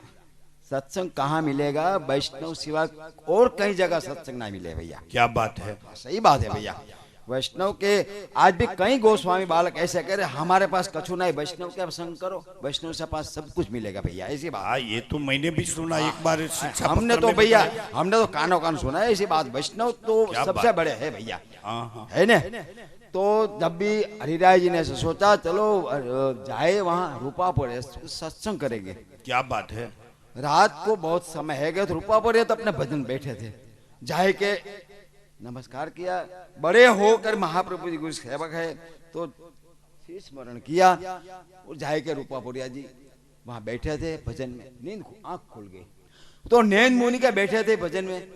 सत्संग कहाँ मिलेगा? वैष्णव सिवा और कहीं जगह सत्संग ना मिले भैया। क्या बात है, सही बात है भैया। वैष्णव के आज भी कई गोस्वामी बालक ऐसे कह रहे हमारे पास कछु नहीं, वैष्णव के संग करो, वैष्णव से पास सब कुछ मिलेगा भैया, ऐसी बात। हाँ ये तो मैंने भी सुना एक बार शिक्षा हमने पत्र तो में भैया बताया। हमने तो कानों कान सुना है ऐसी बात। वैष्णव तो क्या सबसे बात? बड़े है भैया, हाँ। है ना। तो जब भी हरिराय जी ने सोचा चलो जाए वहाँ रूपापुर सत्संग करेंगे। क्या बात है। रात को बहुत समय है गया तो रूपापुर तो अपने भजन बैठे थे, जाए के नमस्कार किया। बड़े होकर महाप्रभु जी गुरु सेवक है तो स्मरण किया और जाए के रूपापुरिया जी वहां बैठे थे भजन में। नींद आंख खुल गई तो नैन मुनि के बैठे थे भजन में।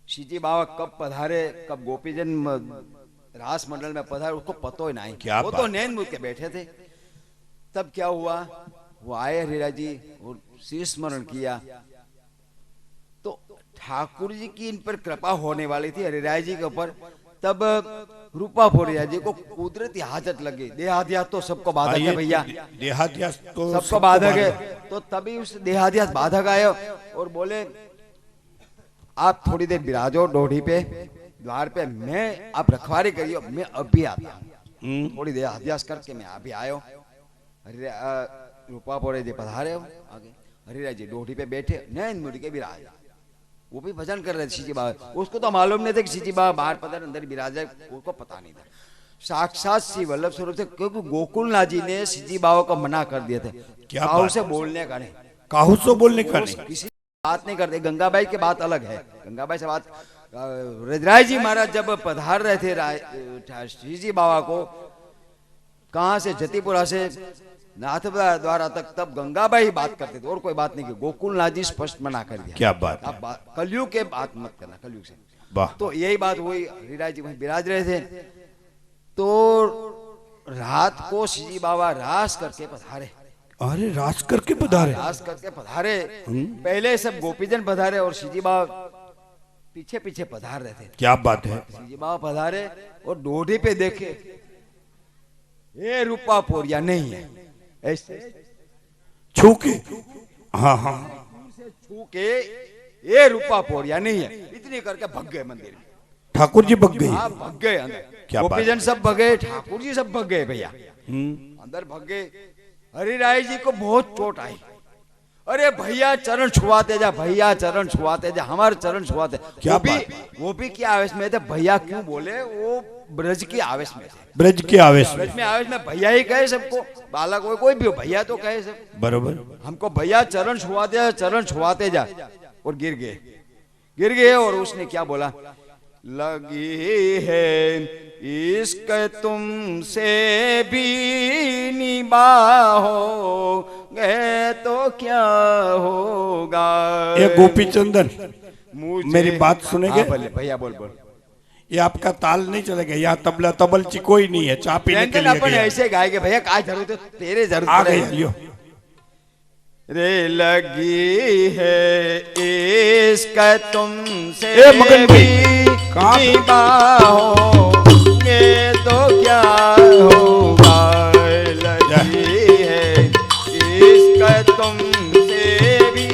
शिवजी बाबा कब पधारे, कब गोपीजन रास मंडल में पधारे उसको पतो ही नहीं। क्या वो तो नैन मुनि के बैठे थे। तब क्या हुआ, वो आए हरिराय जी और शीश स्मरण किया तो ठाकुर जी की इन पर कृपा होने वाली थी हरिराय जी के ऊपर। तब रूपापुरिया जी को कुदरती हाजत लगी। देहाध्यास तो सबको बाधक है भैया, देहाध्यास तो सबको बाधक है। तो तभी उस देहाध्यास बाधक आए और बोले आप थोड़ी देर विराजो डोढ़ी पे द्वार पे, मैं आप रखवारी करियो, मैं अभी आता हूँ। थोड़ी देर अभ्यास करके मैं अभी आयो। रूपापुरिया जी पधारे हो आगे, हरिराय जी डोढ़ी पे बैठे, नैन मुनि के विराज, वो भी भजन कर रहे थे शिवजी बाबा। उसको तो मालूम नहीं था कि शिवजी बाबा बाहर पधार अंदर विराज है, उसको पता नहीं था। साक्षात श्री वल्लभ स्वरूप से, क्योंकि गोकुलनाथ जी ने शिवजी बाबा को मना कर दिए थे क्या काहू बात से बोलने का नहीं, काहू से बोलने का नहीं। किसी बात नहीं करते। गंगाबाई की बात अलग है, गंगाबाई से बात। रजराय जी महाराज जब पधार रहे थे शिवजी बाबा को कहां से, जतीपुरा से नाथ द्वारा तक, तब गंगाबाई बात करते थे और कोई बात नहीं की। गोकुलनाथ जी स्पष्ट मना कर दिया, क्या बात है। आप कलयुग के बात मत करना, कलयुग से। वाह। तो यही बात हुई, हरिराय जी वहीं विराज रहे थे। तो रात को शिवजी बाबा रास करके पधारे। अरे रास करके पधारे। रास करके पधारे। पहले सब गोपीजन पधारे और शिवजी बाबा पीछे पीछे पधार रहे थे। क्या बात है। शिवजी बाबा पधारे और डोढ़ी पे देखे ये रूपापुरिया नहीं है, ऐसे छू के, हाँ हाँ छू के ये रूपापुरिया नहीं है, इतनी करके भग गए मंदिर में। ठाकुर जी भग गई। हाँ भग गए अंदर, क्या बात। गोपीजन सब भगे, ठाकुर जी सब भग गए भैया, अंदर भग गए। हरिराय जी को बहुत चोट आई। अरे भैया चरण छुआते जा, भैया चरण छुआते जा, हमारे चरण छुआते। क्या वो भी क्या आवेश में थे, भैया क्यों बोले, वो ब्रज के आवेश में थे। ब्रज के आवेश में। ब्रज में आवेश में भैया ही कहे सबको, बालक हो कोई भी हो, भैया तो कहे सब। बरोबर। हमको भैया चरण छुआते जा, चरण छुआते जा, और गिर गए और उसने क्या बोला लगी है इश्क तुमसे भी निभाओगे तो क्या होगा। ये गोपी चंदन मुझे मेरी बात सुनेंगे? हाँ, भले भैया बोल बोल। ये आपका ताल नहीं चलेगा, यहाँ तबला तबलची कोई नहीं है, चाय पीने के लिए अपन गया। ऐसे गाएंगे भैया, काय जरूरत है तेरे जरूरत आ गए है। लियो। रे लगी है इश्क तुमसे ए मगन भाई, कहाँ? निभाओगे तो क्या होगा। लगी है इश्क तुमसे भी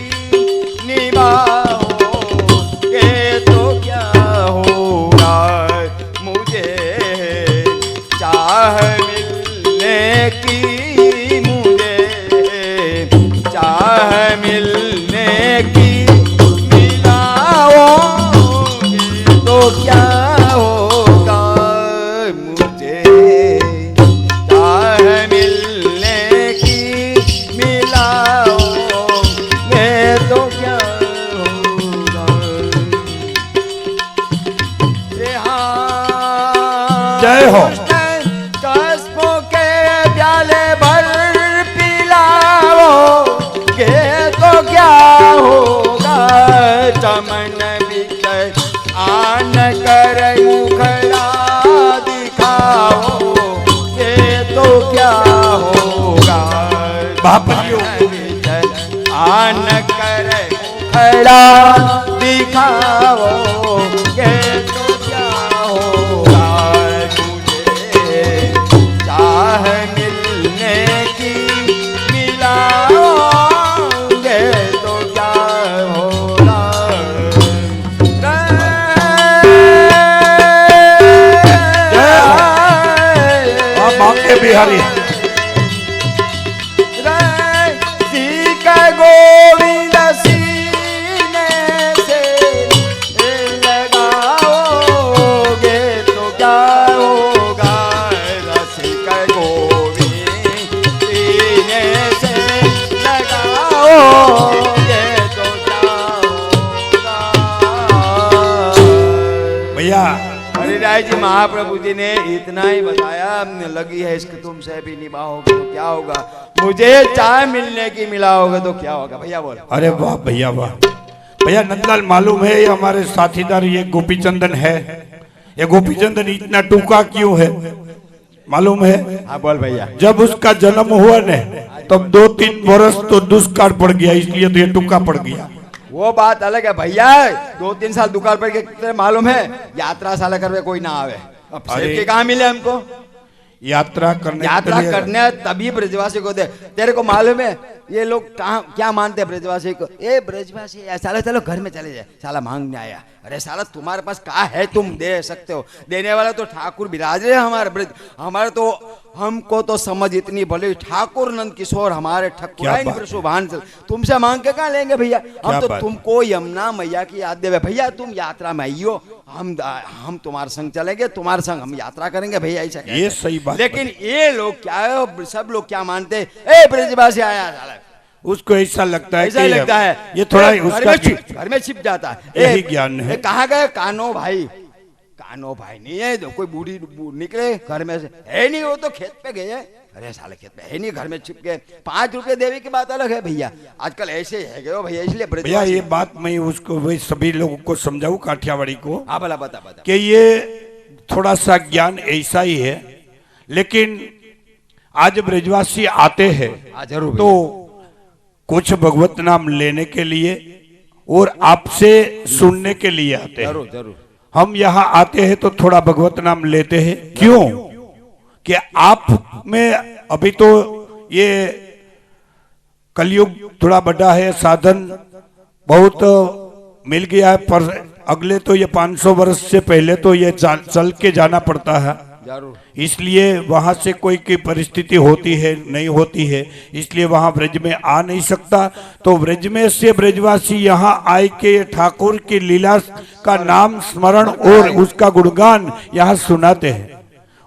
निभाओगे तो क्या होगा। मुझे चाह मिलने की, मुझे चाह मिलने की, मिलाओगे तो क्या होगा। मुझे चाह मिलने की, मिलाओगे तो क्या होगा। जय हो। चश्मों के प्याले भर पिलाओगे तो क्या होगा। चमन बिच आन कर मुखड़ा दिखाओगे तो क्या होगा। बापरियो। आन कर मुखड़ा दिखाओगे तो क्या होगा। मुझे चाह मिलने की, मिलाओगे तो क्या होगा। बांके बिहारी गोविंद सीने से लगाओगे तो क्या होगा। रसिक गोविंद सीने से लगाओगे तो क्या होगा। भैया हरिराय जी महाप्रभु जी ने इतना ही बताया, लगी है इसके तुमसे भी निभाओगे तो क्या होगा। मुझे चाय मिलने की, मिलाओगे तो क्या होगा। भैया बोल। अरे वाह भैया वाह। भैया नंदलाल मालूम है ये हमारे साथीदार ये गोपी चंदन है, ये गोपी चंदन इतना टूका क्यों है मालूम है? हाँ बोल भैया। जब उसका जन्म हुआ न तब 2-3 वर्ष तो दुष्काल पड़ गया, इसलिए तो ये टूका पड़ गया। वो बात अलग है भैया। 2-3 साल दुकान पर के कितने मालूम है। यात्रा साल कर कोई ना आवे, अब सेब के कहाँ मिले हमको। यात्रा करने तभी ब्रजवासी को दे। तेरे को मालूम है ये लोग कहाँ क्या मानते हैं ब्रजवासी को। ए ब्रजवासी साला चलो घर में चले जाए, साला मांगने आया। अरे साला तुम्हारे पास कहाँ है, तुम दे सकते हो। देने वाला तो ठाकुर विराज रहे हमारे ब्रज। हमारे तो हमको तो समझ इतनी भले, ठाकुर नंद किशोर हमारे ठकुराइन सुभान से तुमसे मांग के कहाँ लेंगे भैया। हम तो तुमको यमुना मैया की याद देवे भैया। तुम यात्रा में आइयो, हम तुम्हारे संग चलेंगे, तुम्हारे संग हम यात्रा करेंगे भैया। ऐसा ये सही बात। लेकिन ये लोग क्या है, सब लोग क्या मानते हैं, ए ब्रजवासी आया साला, उसको ऐसा लगता है, ऐसा लगता है ये थोड़ा घर में छिप जाता है। यही ज्ञान है। कहाँ गए कानो भाई। कानो भाई नहीं है, कोई बूढ़ी निकले घर में से, है नहीं, वो तो खेत पे गए। अरे साले खेत पे है नहीं, घर में छिप गए। 5 रुपए देवी की बात अलग है भैया, आजकल ऐसे है गए भैया। इसलिए भैया ये बात मैं उसको वही सभी लोगों को समझाऊं काठियावाड़ी को। हाँ भला बता कि ये थोड़ा सा ज्ञान ऐसा ही है, लेकिन आज ब्रजवासी आते हैं जरूर तो कुछ भगवत नाम लेने के लिए और आपसे सुनने के लिए आते हैं। जरूर हम यहाँ आते हैं तो थोड़ा भगवत नाम लेते हैं। क्यों कि आप में अभी तो ये कलयुग थोड़ा बड़ा है, साधन बहुत मिल गया है, पर अगले तो ये 500 वर्ष से पहले तो ये चल के जाना पड़ता है। इसलिए वहां से कोई की परिस्थिति होती है नहीं होती है, इसलिए वहां ब्रज में आ नहीं सकता। तो ब्रज में से ब्रजवासी यहाँ आए के ठाकुर की लीला का नाम स्मरण और उसका गुणगान यहाँ सुनाते हैं,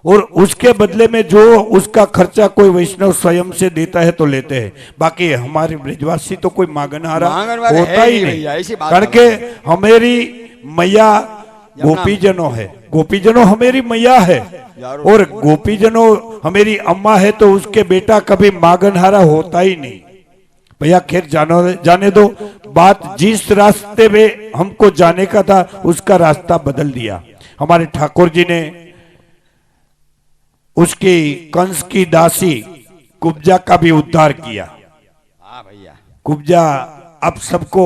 और उसके बदले में जो उसका खर्चा कोई वैष्णव स्वयं से देता है तो लेते हैं। बाकी हमारे ब्रजवासी तो कोई मांगनहारा होता ही नहीं, कारण के हमारी मैया गोपीजनों है, गोपीजनों हमारी मैया है और गोपीजनों हमारी अम्मा है, तो उसके बेटा कभी मांगनहारा होता ही नहीं। भैया खैर जाने दो, बात जिस रास्ते में हमको जाने का था उसका रास्ता बदल दिया। हमारे ठाकुर जी ने उसकी कंस की दासी कुब्जा का भी उद्धार किया। हाँ भैया, कुब्जा अब सबको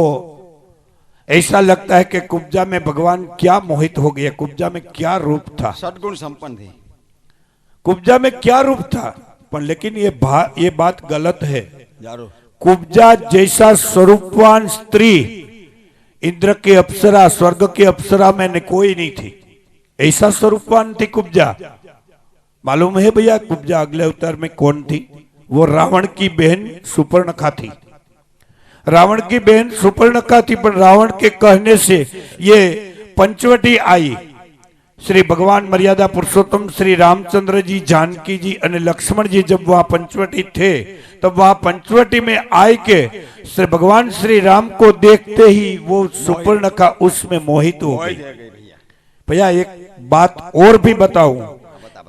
ऐसा लगता है कि कुब्जा में भगवान क्या मोहित हो गया, कुब्जा में क्या रूप था, सद्गुण संपन्न थी। कुब्जा में क्या रूप था, पर लेकिन ये बात गलत है। जरूर। कुब्जा जैसा स्वरूपवान स्त्री इंद्र के अप्सरा, स्वर्ग के अप्सरा में कोई नहीं थी, ऐसा स्वरूपवान थी कुब्जा। मालूम है भैया कुब्जा अगले अवतार में कौन थी? वो रावण की बहन सुपर्णखा थी। रावण की बहन सुपर्णखा थी, पर रावण के कहने से ये पंचवटी आई। श्री भगवान मर्यादा पुरुषोत्तम श्री रामचंद्र जी, जानकी जी और लक्ष्मण जी जब वहां पंचवटी थे, तब वहां पंचवटी में आए के श्री भगवान श्री राम को देखते ही वो सुपर्णखा उसमें मोहित हो गई। भैया एक बात और भी बताऊं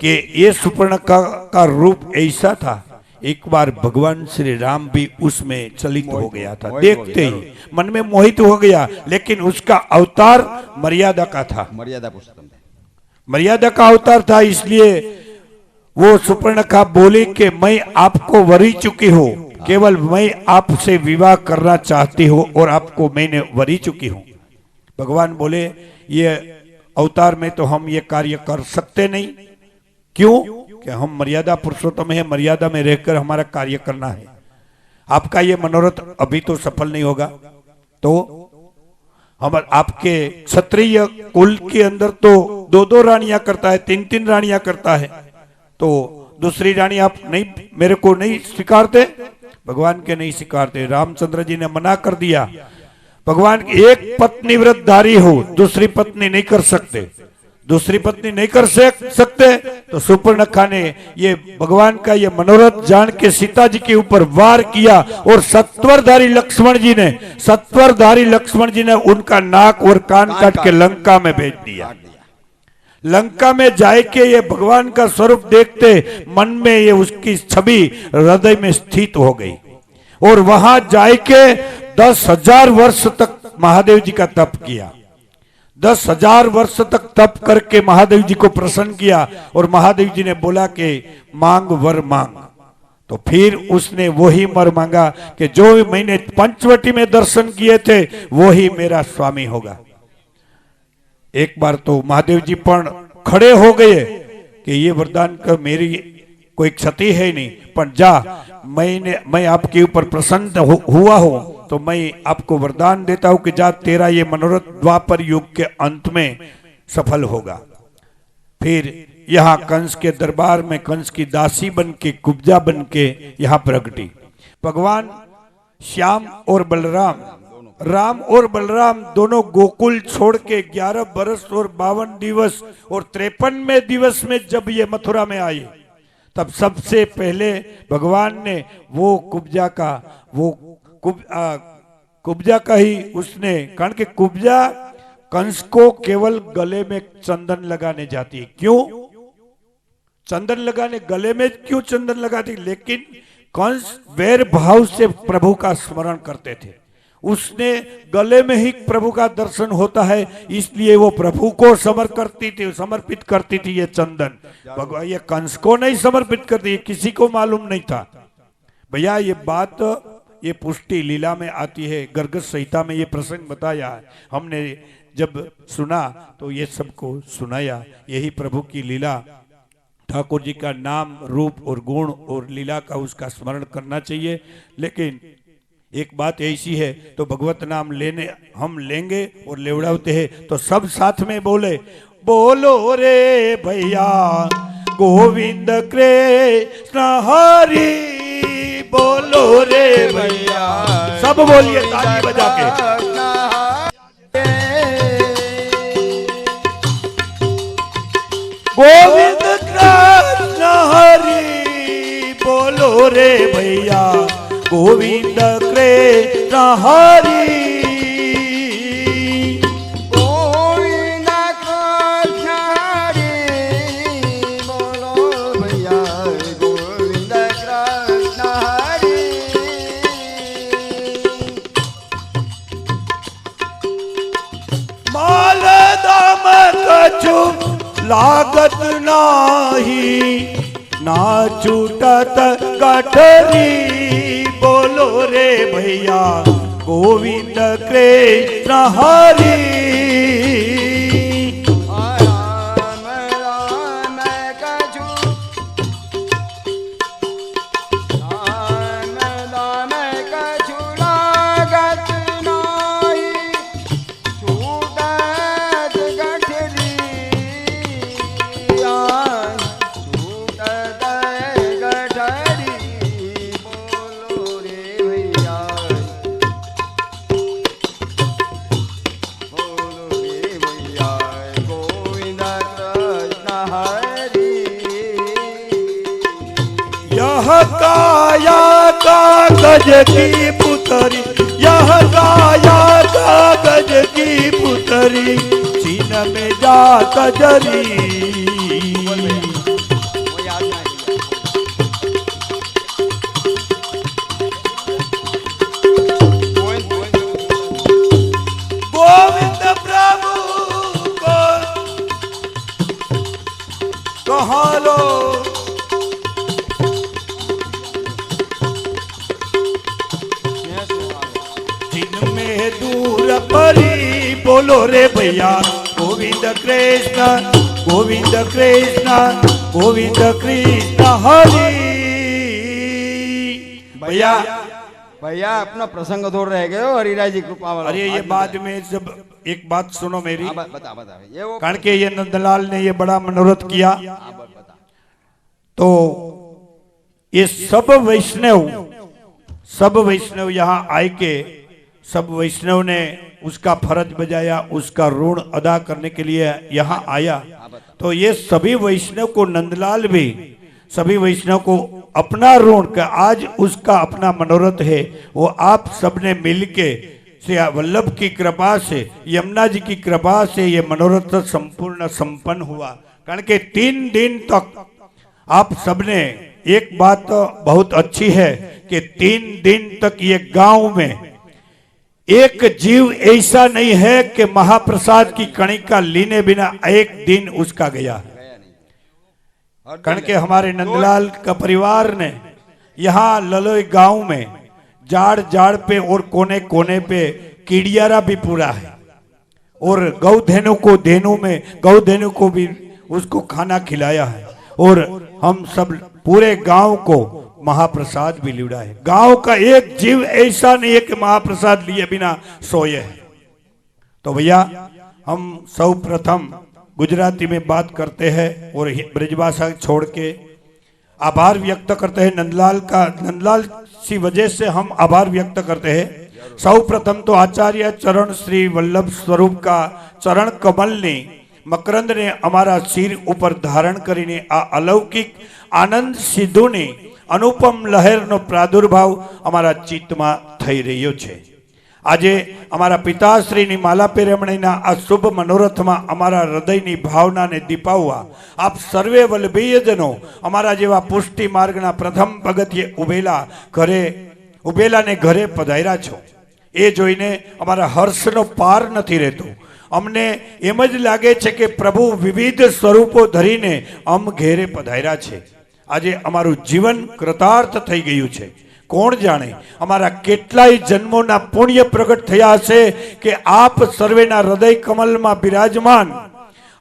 कि ये सुपर्णखा का रूप ऐसा था, एक बार भगवान श्री राम भी उसमें चलित हो गया था, देखते ही मन में मोहित हो गया, लेकिन उसका अवतार मर्यादा का था, मर्यादा पुरुषोत्तम थे। मर्यादा का अवतार था। इसलिए वो सुपर्णखा बोली कि मैं आपको वरी चुकी हूँ, केवल मैं आपसे विवाह करना चाहती हूँ और आपको मैंने वरी चुकी हूँ। भगवान बोले ये अवतार में तो हम ये कार्य कर सकते नहीं। क्यों? कि हम मर्यादा पुरुषोत्तम है, मर्यादा में रहकर हमारा कार्य करना है। आपका ये मनोरथ अभी तो सफल नहीं होगा, तो हम आपके क्षत्रिय कुल के अंदर तो 2-2 रानियां करता है, 3-3 रानियां करता है, तो दूसरी रानी आप नहीं, मेरे को नहीं स्वीकारते? भगवान के नहीं स्वीकारते। रामचंद्र जी ने मना कर दिया। भगवान एक पत्नी व्रतधारी हो, दूसरी पत्नी नहीं कर सकते, दूसरी पत्नी नहीं कर सकते। तो सुपर्णखा ने ये भगवान का ये मनोरथ जान के सीता जी के ऊपर वार किया और सत्वरधारी लक्ष्मण जी ने उनका नाक और कान काट के लंका में भेज दिया। लंका में जाए के ये भगवान का स्वरूप देखते मन में ये उसकी छवि हृदय में स्थित हो गई और वहां जाए के 10,000 वर्ष तक महादेव जी का तप किया। 10,000 वर्ष तक तप करके महादेव जी को प्रसन्न किया और महादेव जी ने बोला कि मांग वर मांग। तो फिर उसने वही वर मांगा कि जो मैंने पंचवटी में दर्शन किए थे वही मेरा स्वामी होगा। एक बार तो महादेव जी पण खड़े हो गए कि ये वरदान का मेरी कोई क्षति है नहीं, पर जा मैं आपके ऊपर प्रसन्न हुआ हूं तो मैं आपको वरदान देता हूं कि जा तेरा ये मनोरथ द्वापर युग के अंत में सफल होगा। फिर यहाँ कंस के दरबार में कंस की दासी बन के, कुब्जा बन के यहाँ प्रगटी। भगवान श्याम और बलराम, राम और बलराम दोनों गोकुल छोड़ के 11 बरस और 52 दिवस और 53वें दिवस में जब ये मथुरा में आए, तब सबसे पहले भगवान ने वो कुब्जा का ही उसने, कारण कि कुब्जा कंस को केवल गले में चंदन लगाने जाती है। क्यों चंदन लगाने, गले में क्यों चंदन लगाती? लेकिन कंस वैर भाव से प्रभु का स्मरण करते थे, उसने गले में ही प्रभु का दर्शन होता है, इसलिए वो प्रभु को समर्पित करती थी ये चंदन। भगवान ये कंस को नहीं समर्पित करती, किसी को मालूम नहीं था। भैया ये बात, ये पुष्टि लीला में आती है, गर्ग संहिता में ये प्रसंग बताया है। हमने जब सुना तो ये सबको सुनाया। यही प्रभु की लीला, ठाकुर जी का नाम, रूप और गुण और लीला का उसका स्मरण करना चाहिए। लेकिन एक बात ऐसी है, तो भगवत नाम लेने हम लेंगे और लेवड़ाते हैं तो सब साथ में बोले, बोलो रे भैया गोविंद कृष्ण हरि, बोलो रे भैया, सब बोलिए ताली बजा के। गोविंद कृष्ण हरि, बोलो रे भैया गोविंद कृष्ण हरि, गोविंद ना छूटत गठरी बोलो रे भैया गोविंद कृष्ण हरि काया कागज की पुतरी यह काया कागज की पुतरी चीन में जा कजरी गोविंद प्रभु को कहा लो दूर परी बोलो रे भैया गोविंद कृष्ण गोविंद कृष्ण गोविंद कृष्ण हरि भैया भैया अपना प्रसंग थोड़ा रह गए हो हरिराज जी कृपा वाला। अरे ये बाद में जब एक बात सुनो मेरी बता बता ये वो कारण के ये नंदलाल ने ये बड़ा मनोरथ किया तो ये सब वैष्णव यहाँ आए के सब वैष्णव ने उसका फर्ज बजाया उसका ऋण अदा करने के लिए यहाँ आया तो ये सभी वैष्णव को नंदलाल भी सभी वैष्णव को अपना ऋण का आज उसका अपना मनोरथ है वो आप सबने मिलके से वल्लभ की कृपा से यमुना जी की कृपा से ये मनोरथ संपूर्ण संपन्न हुआ कारण के 3 दिन तक आप सबने एक बात तो बहुत अच्छी है कि 3 दिन तक ये गांव में एक जीव ऐसा नहीं है कि महाप्रसाद की कणिका लेने बिना एक दिन उसका गया कारण के हमारे नंदलाल का परिवार ने यहाँ ललोई गांव में जाड़ जाड़ पे और कोने कोने पे कीड़ियारा भी पूरा है और गौधेनु को भी उसको खाना खिलाया है और हम सब पूरे गांव को महाप्रसाद भी लिया है। गांव का एक जीव ऐसा नहीं है कि महाप्रसाद लिए बिना सोए है। तो भैया हम सौ प्रथम गुजराती में बात करते हैं और ब्रजभाषा छोड़ के आभार व्यक्त करते हैं नंदलाल सी वजह से हम आभार व्यक्त करते हैं। सौ प्रथम तो आचार्य चरण श्री वल्लभ स्वरूप का चरण कमल ने मकरंद ने हमारा सिर ऊपर धारण કરીને आ अलौकिक आनंद सिद्धू ने अनुपम लહેરનો પ્રાદુર્ભાવ અમારા ચિત્તમાં થઈ રહ્યો છે। આજે અમારા પિતાશ્રીની માલા પેરમણીના આ શુભ મનોરથમાં અમારા હૃદયની ભાવનાને દીપાવવા આપ સર્વે વલ્લભીયજનો અમારા જેવા પુષ્ટિ માર્ગના પ્રથમ પગથિયે ઉભેલાને ઘરે પધાર્યા છો એ જોઈને અમારા હર્ષનો પાર નથી રહેતો। અમને એમ જ લાગે છે કે પ્રભુ વિવિધ સ્વરૂપો ધરીને ઘેરે પધાર્યા છે। આજે અમારું જીવન કૃતાર્થ થઈ ગયું છે। કોણ જાણે અમારા કેટલાય જન્મોના પુણ્ય પ્રગટ થયા હશે કે આપ સર્વેના હૃદય કમલમાં બિરાજમાન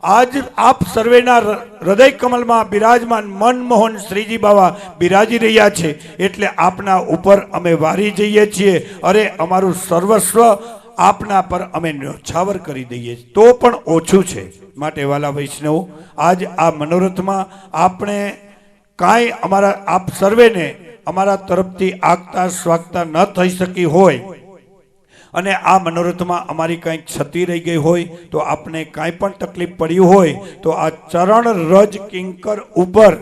आज आप सर्वेना हृदय कमल में बिराजमान मनमोहन श्रीजी बाबा बिराजी रह्या छे एटले आपना ऊपर अमे वारी जईए छीए। अरे अमारू सर्वस्व आपना पर अमे न्योछावर करी दईए तो पण ओछुं छे। माटे वाला वैष्णव आज आ मनोरथ में आपने काई अमारा आप सर्वे ने अमारा तरफथी आगता स्वागता न थई शकी होय અને આ मनोरथમાં અમારી કંઈ ક્ષતિ રહી ગઈ હોય તો આપને કાંઈ પણ તકલીફ પડી હોય તો આ ચરણ રજ કિંકર ઉપર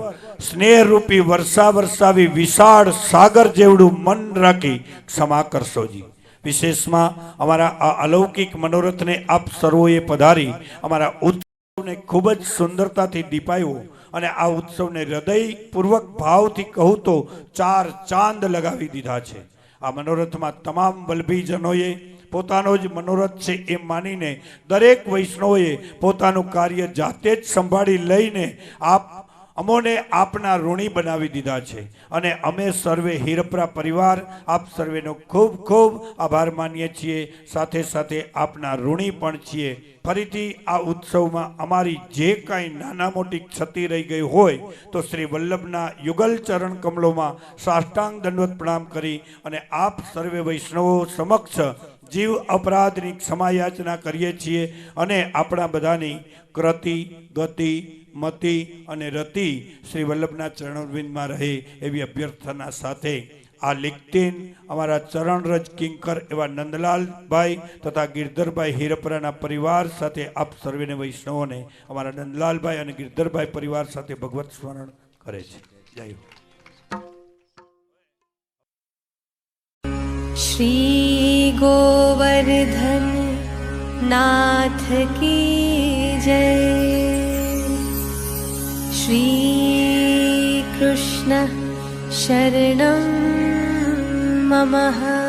સ્નેહરૂપી વર્ષા વરસાવી વિશાળ સાગર જેવડું મન રાખી ક્ષમા કરશોજી। વિશેષમાં અમારા આ અલૌકિક મનોરથને આપ સર્વોએ પધારી અમારા ઉત્સવને ખૂબ જ સુંદરતાથી દીપાયો અને આ ઉત્સવને હૃદયપૂર્વક ભાવથી કહું તો 4 ચાંદ લગાવી દીધા છે। आ मनोरथ में तमाम वल्लभीजनोए पोतानो ज मनोरथ छे एम मानीने दरेक वैष्णवोए पोतानुं कार्य जाते ज संभाळी लईने आप અમોને આપના ઋણી બનાવી દીધા છે અને અમે સર્વે હિરપરા પરિવાર આપ સર્વેનો ખૂબ ખૂબ આભાર માનીએ છીએ, સાથે સાથે આપના ઋણી પણ છીએ. ફરીથી આ ઉત્સવમાં અમારી જે કાંઈ નાના મોટી ક્ષતિ રહી ગઈ હોય તો શ્રી વલ્લભના યુગલ ચરણ કમલોમાં સાષ્ટાંગ દંડવત પ્રણામ કરી અને આપ સર્વે વૈષ્ણવો સમક્ષ જીવ અપરાધની ક્ષમાયાચના કરીએ છીએ અને આપણા બધાની કૃતિ ગતિ મતિ અને રતિ શ્રી વલ્લભના ચરણોરવિંદમાં રહે એવી અભ્યર્થના સાથે આ લિખતીન અમારા ચરણરજ કિંકર એવા નંદલાલભાઈ તથા ગિરધરભાઈ હિરપરાના પરિવાર સાથે આપ સર્વેને વૈષ્ણવોને અમારા નંદલાલભાઈ અને ગિરધરભાઈ પરિવાર સાથે ભગવત સ્મરણ કરે છે. જય હો. श्री गोवर्धन नाथ की जय. श्री कृष्ण शरणं मम.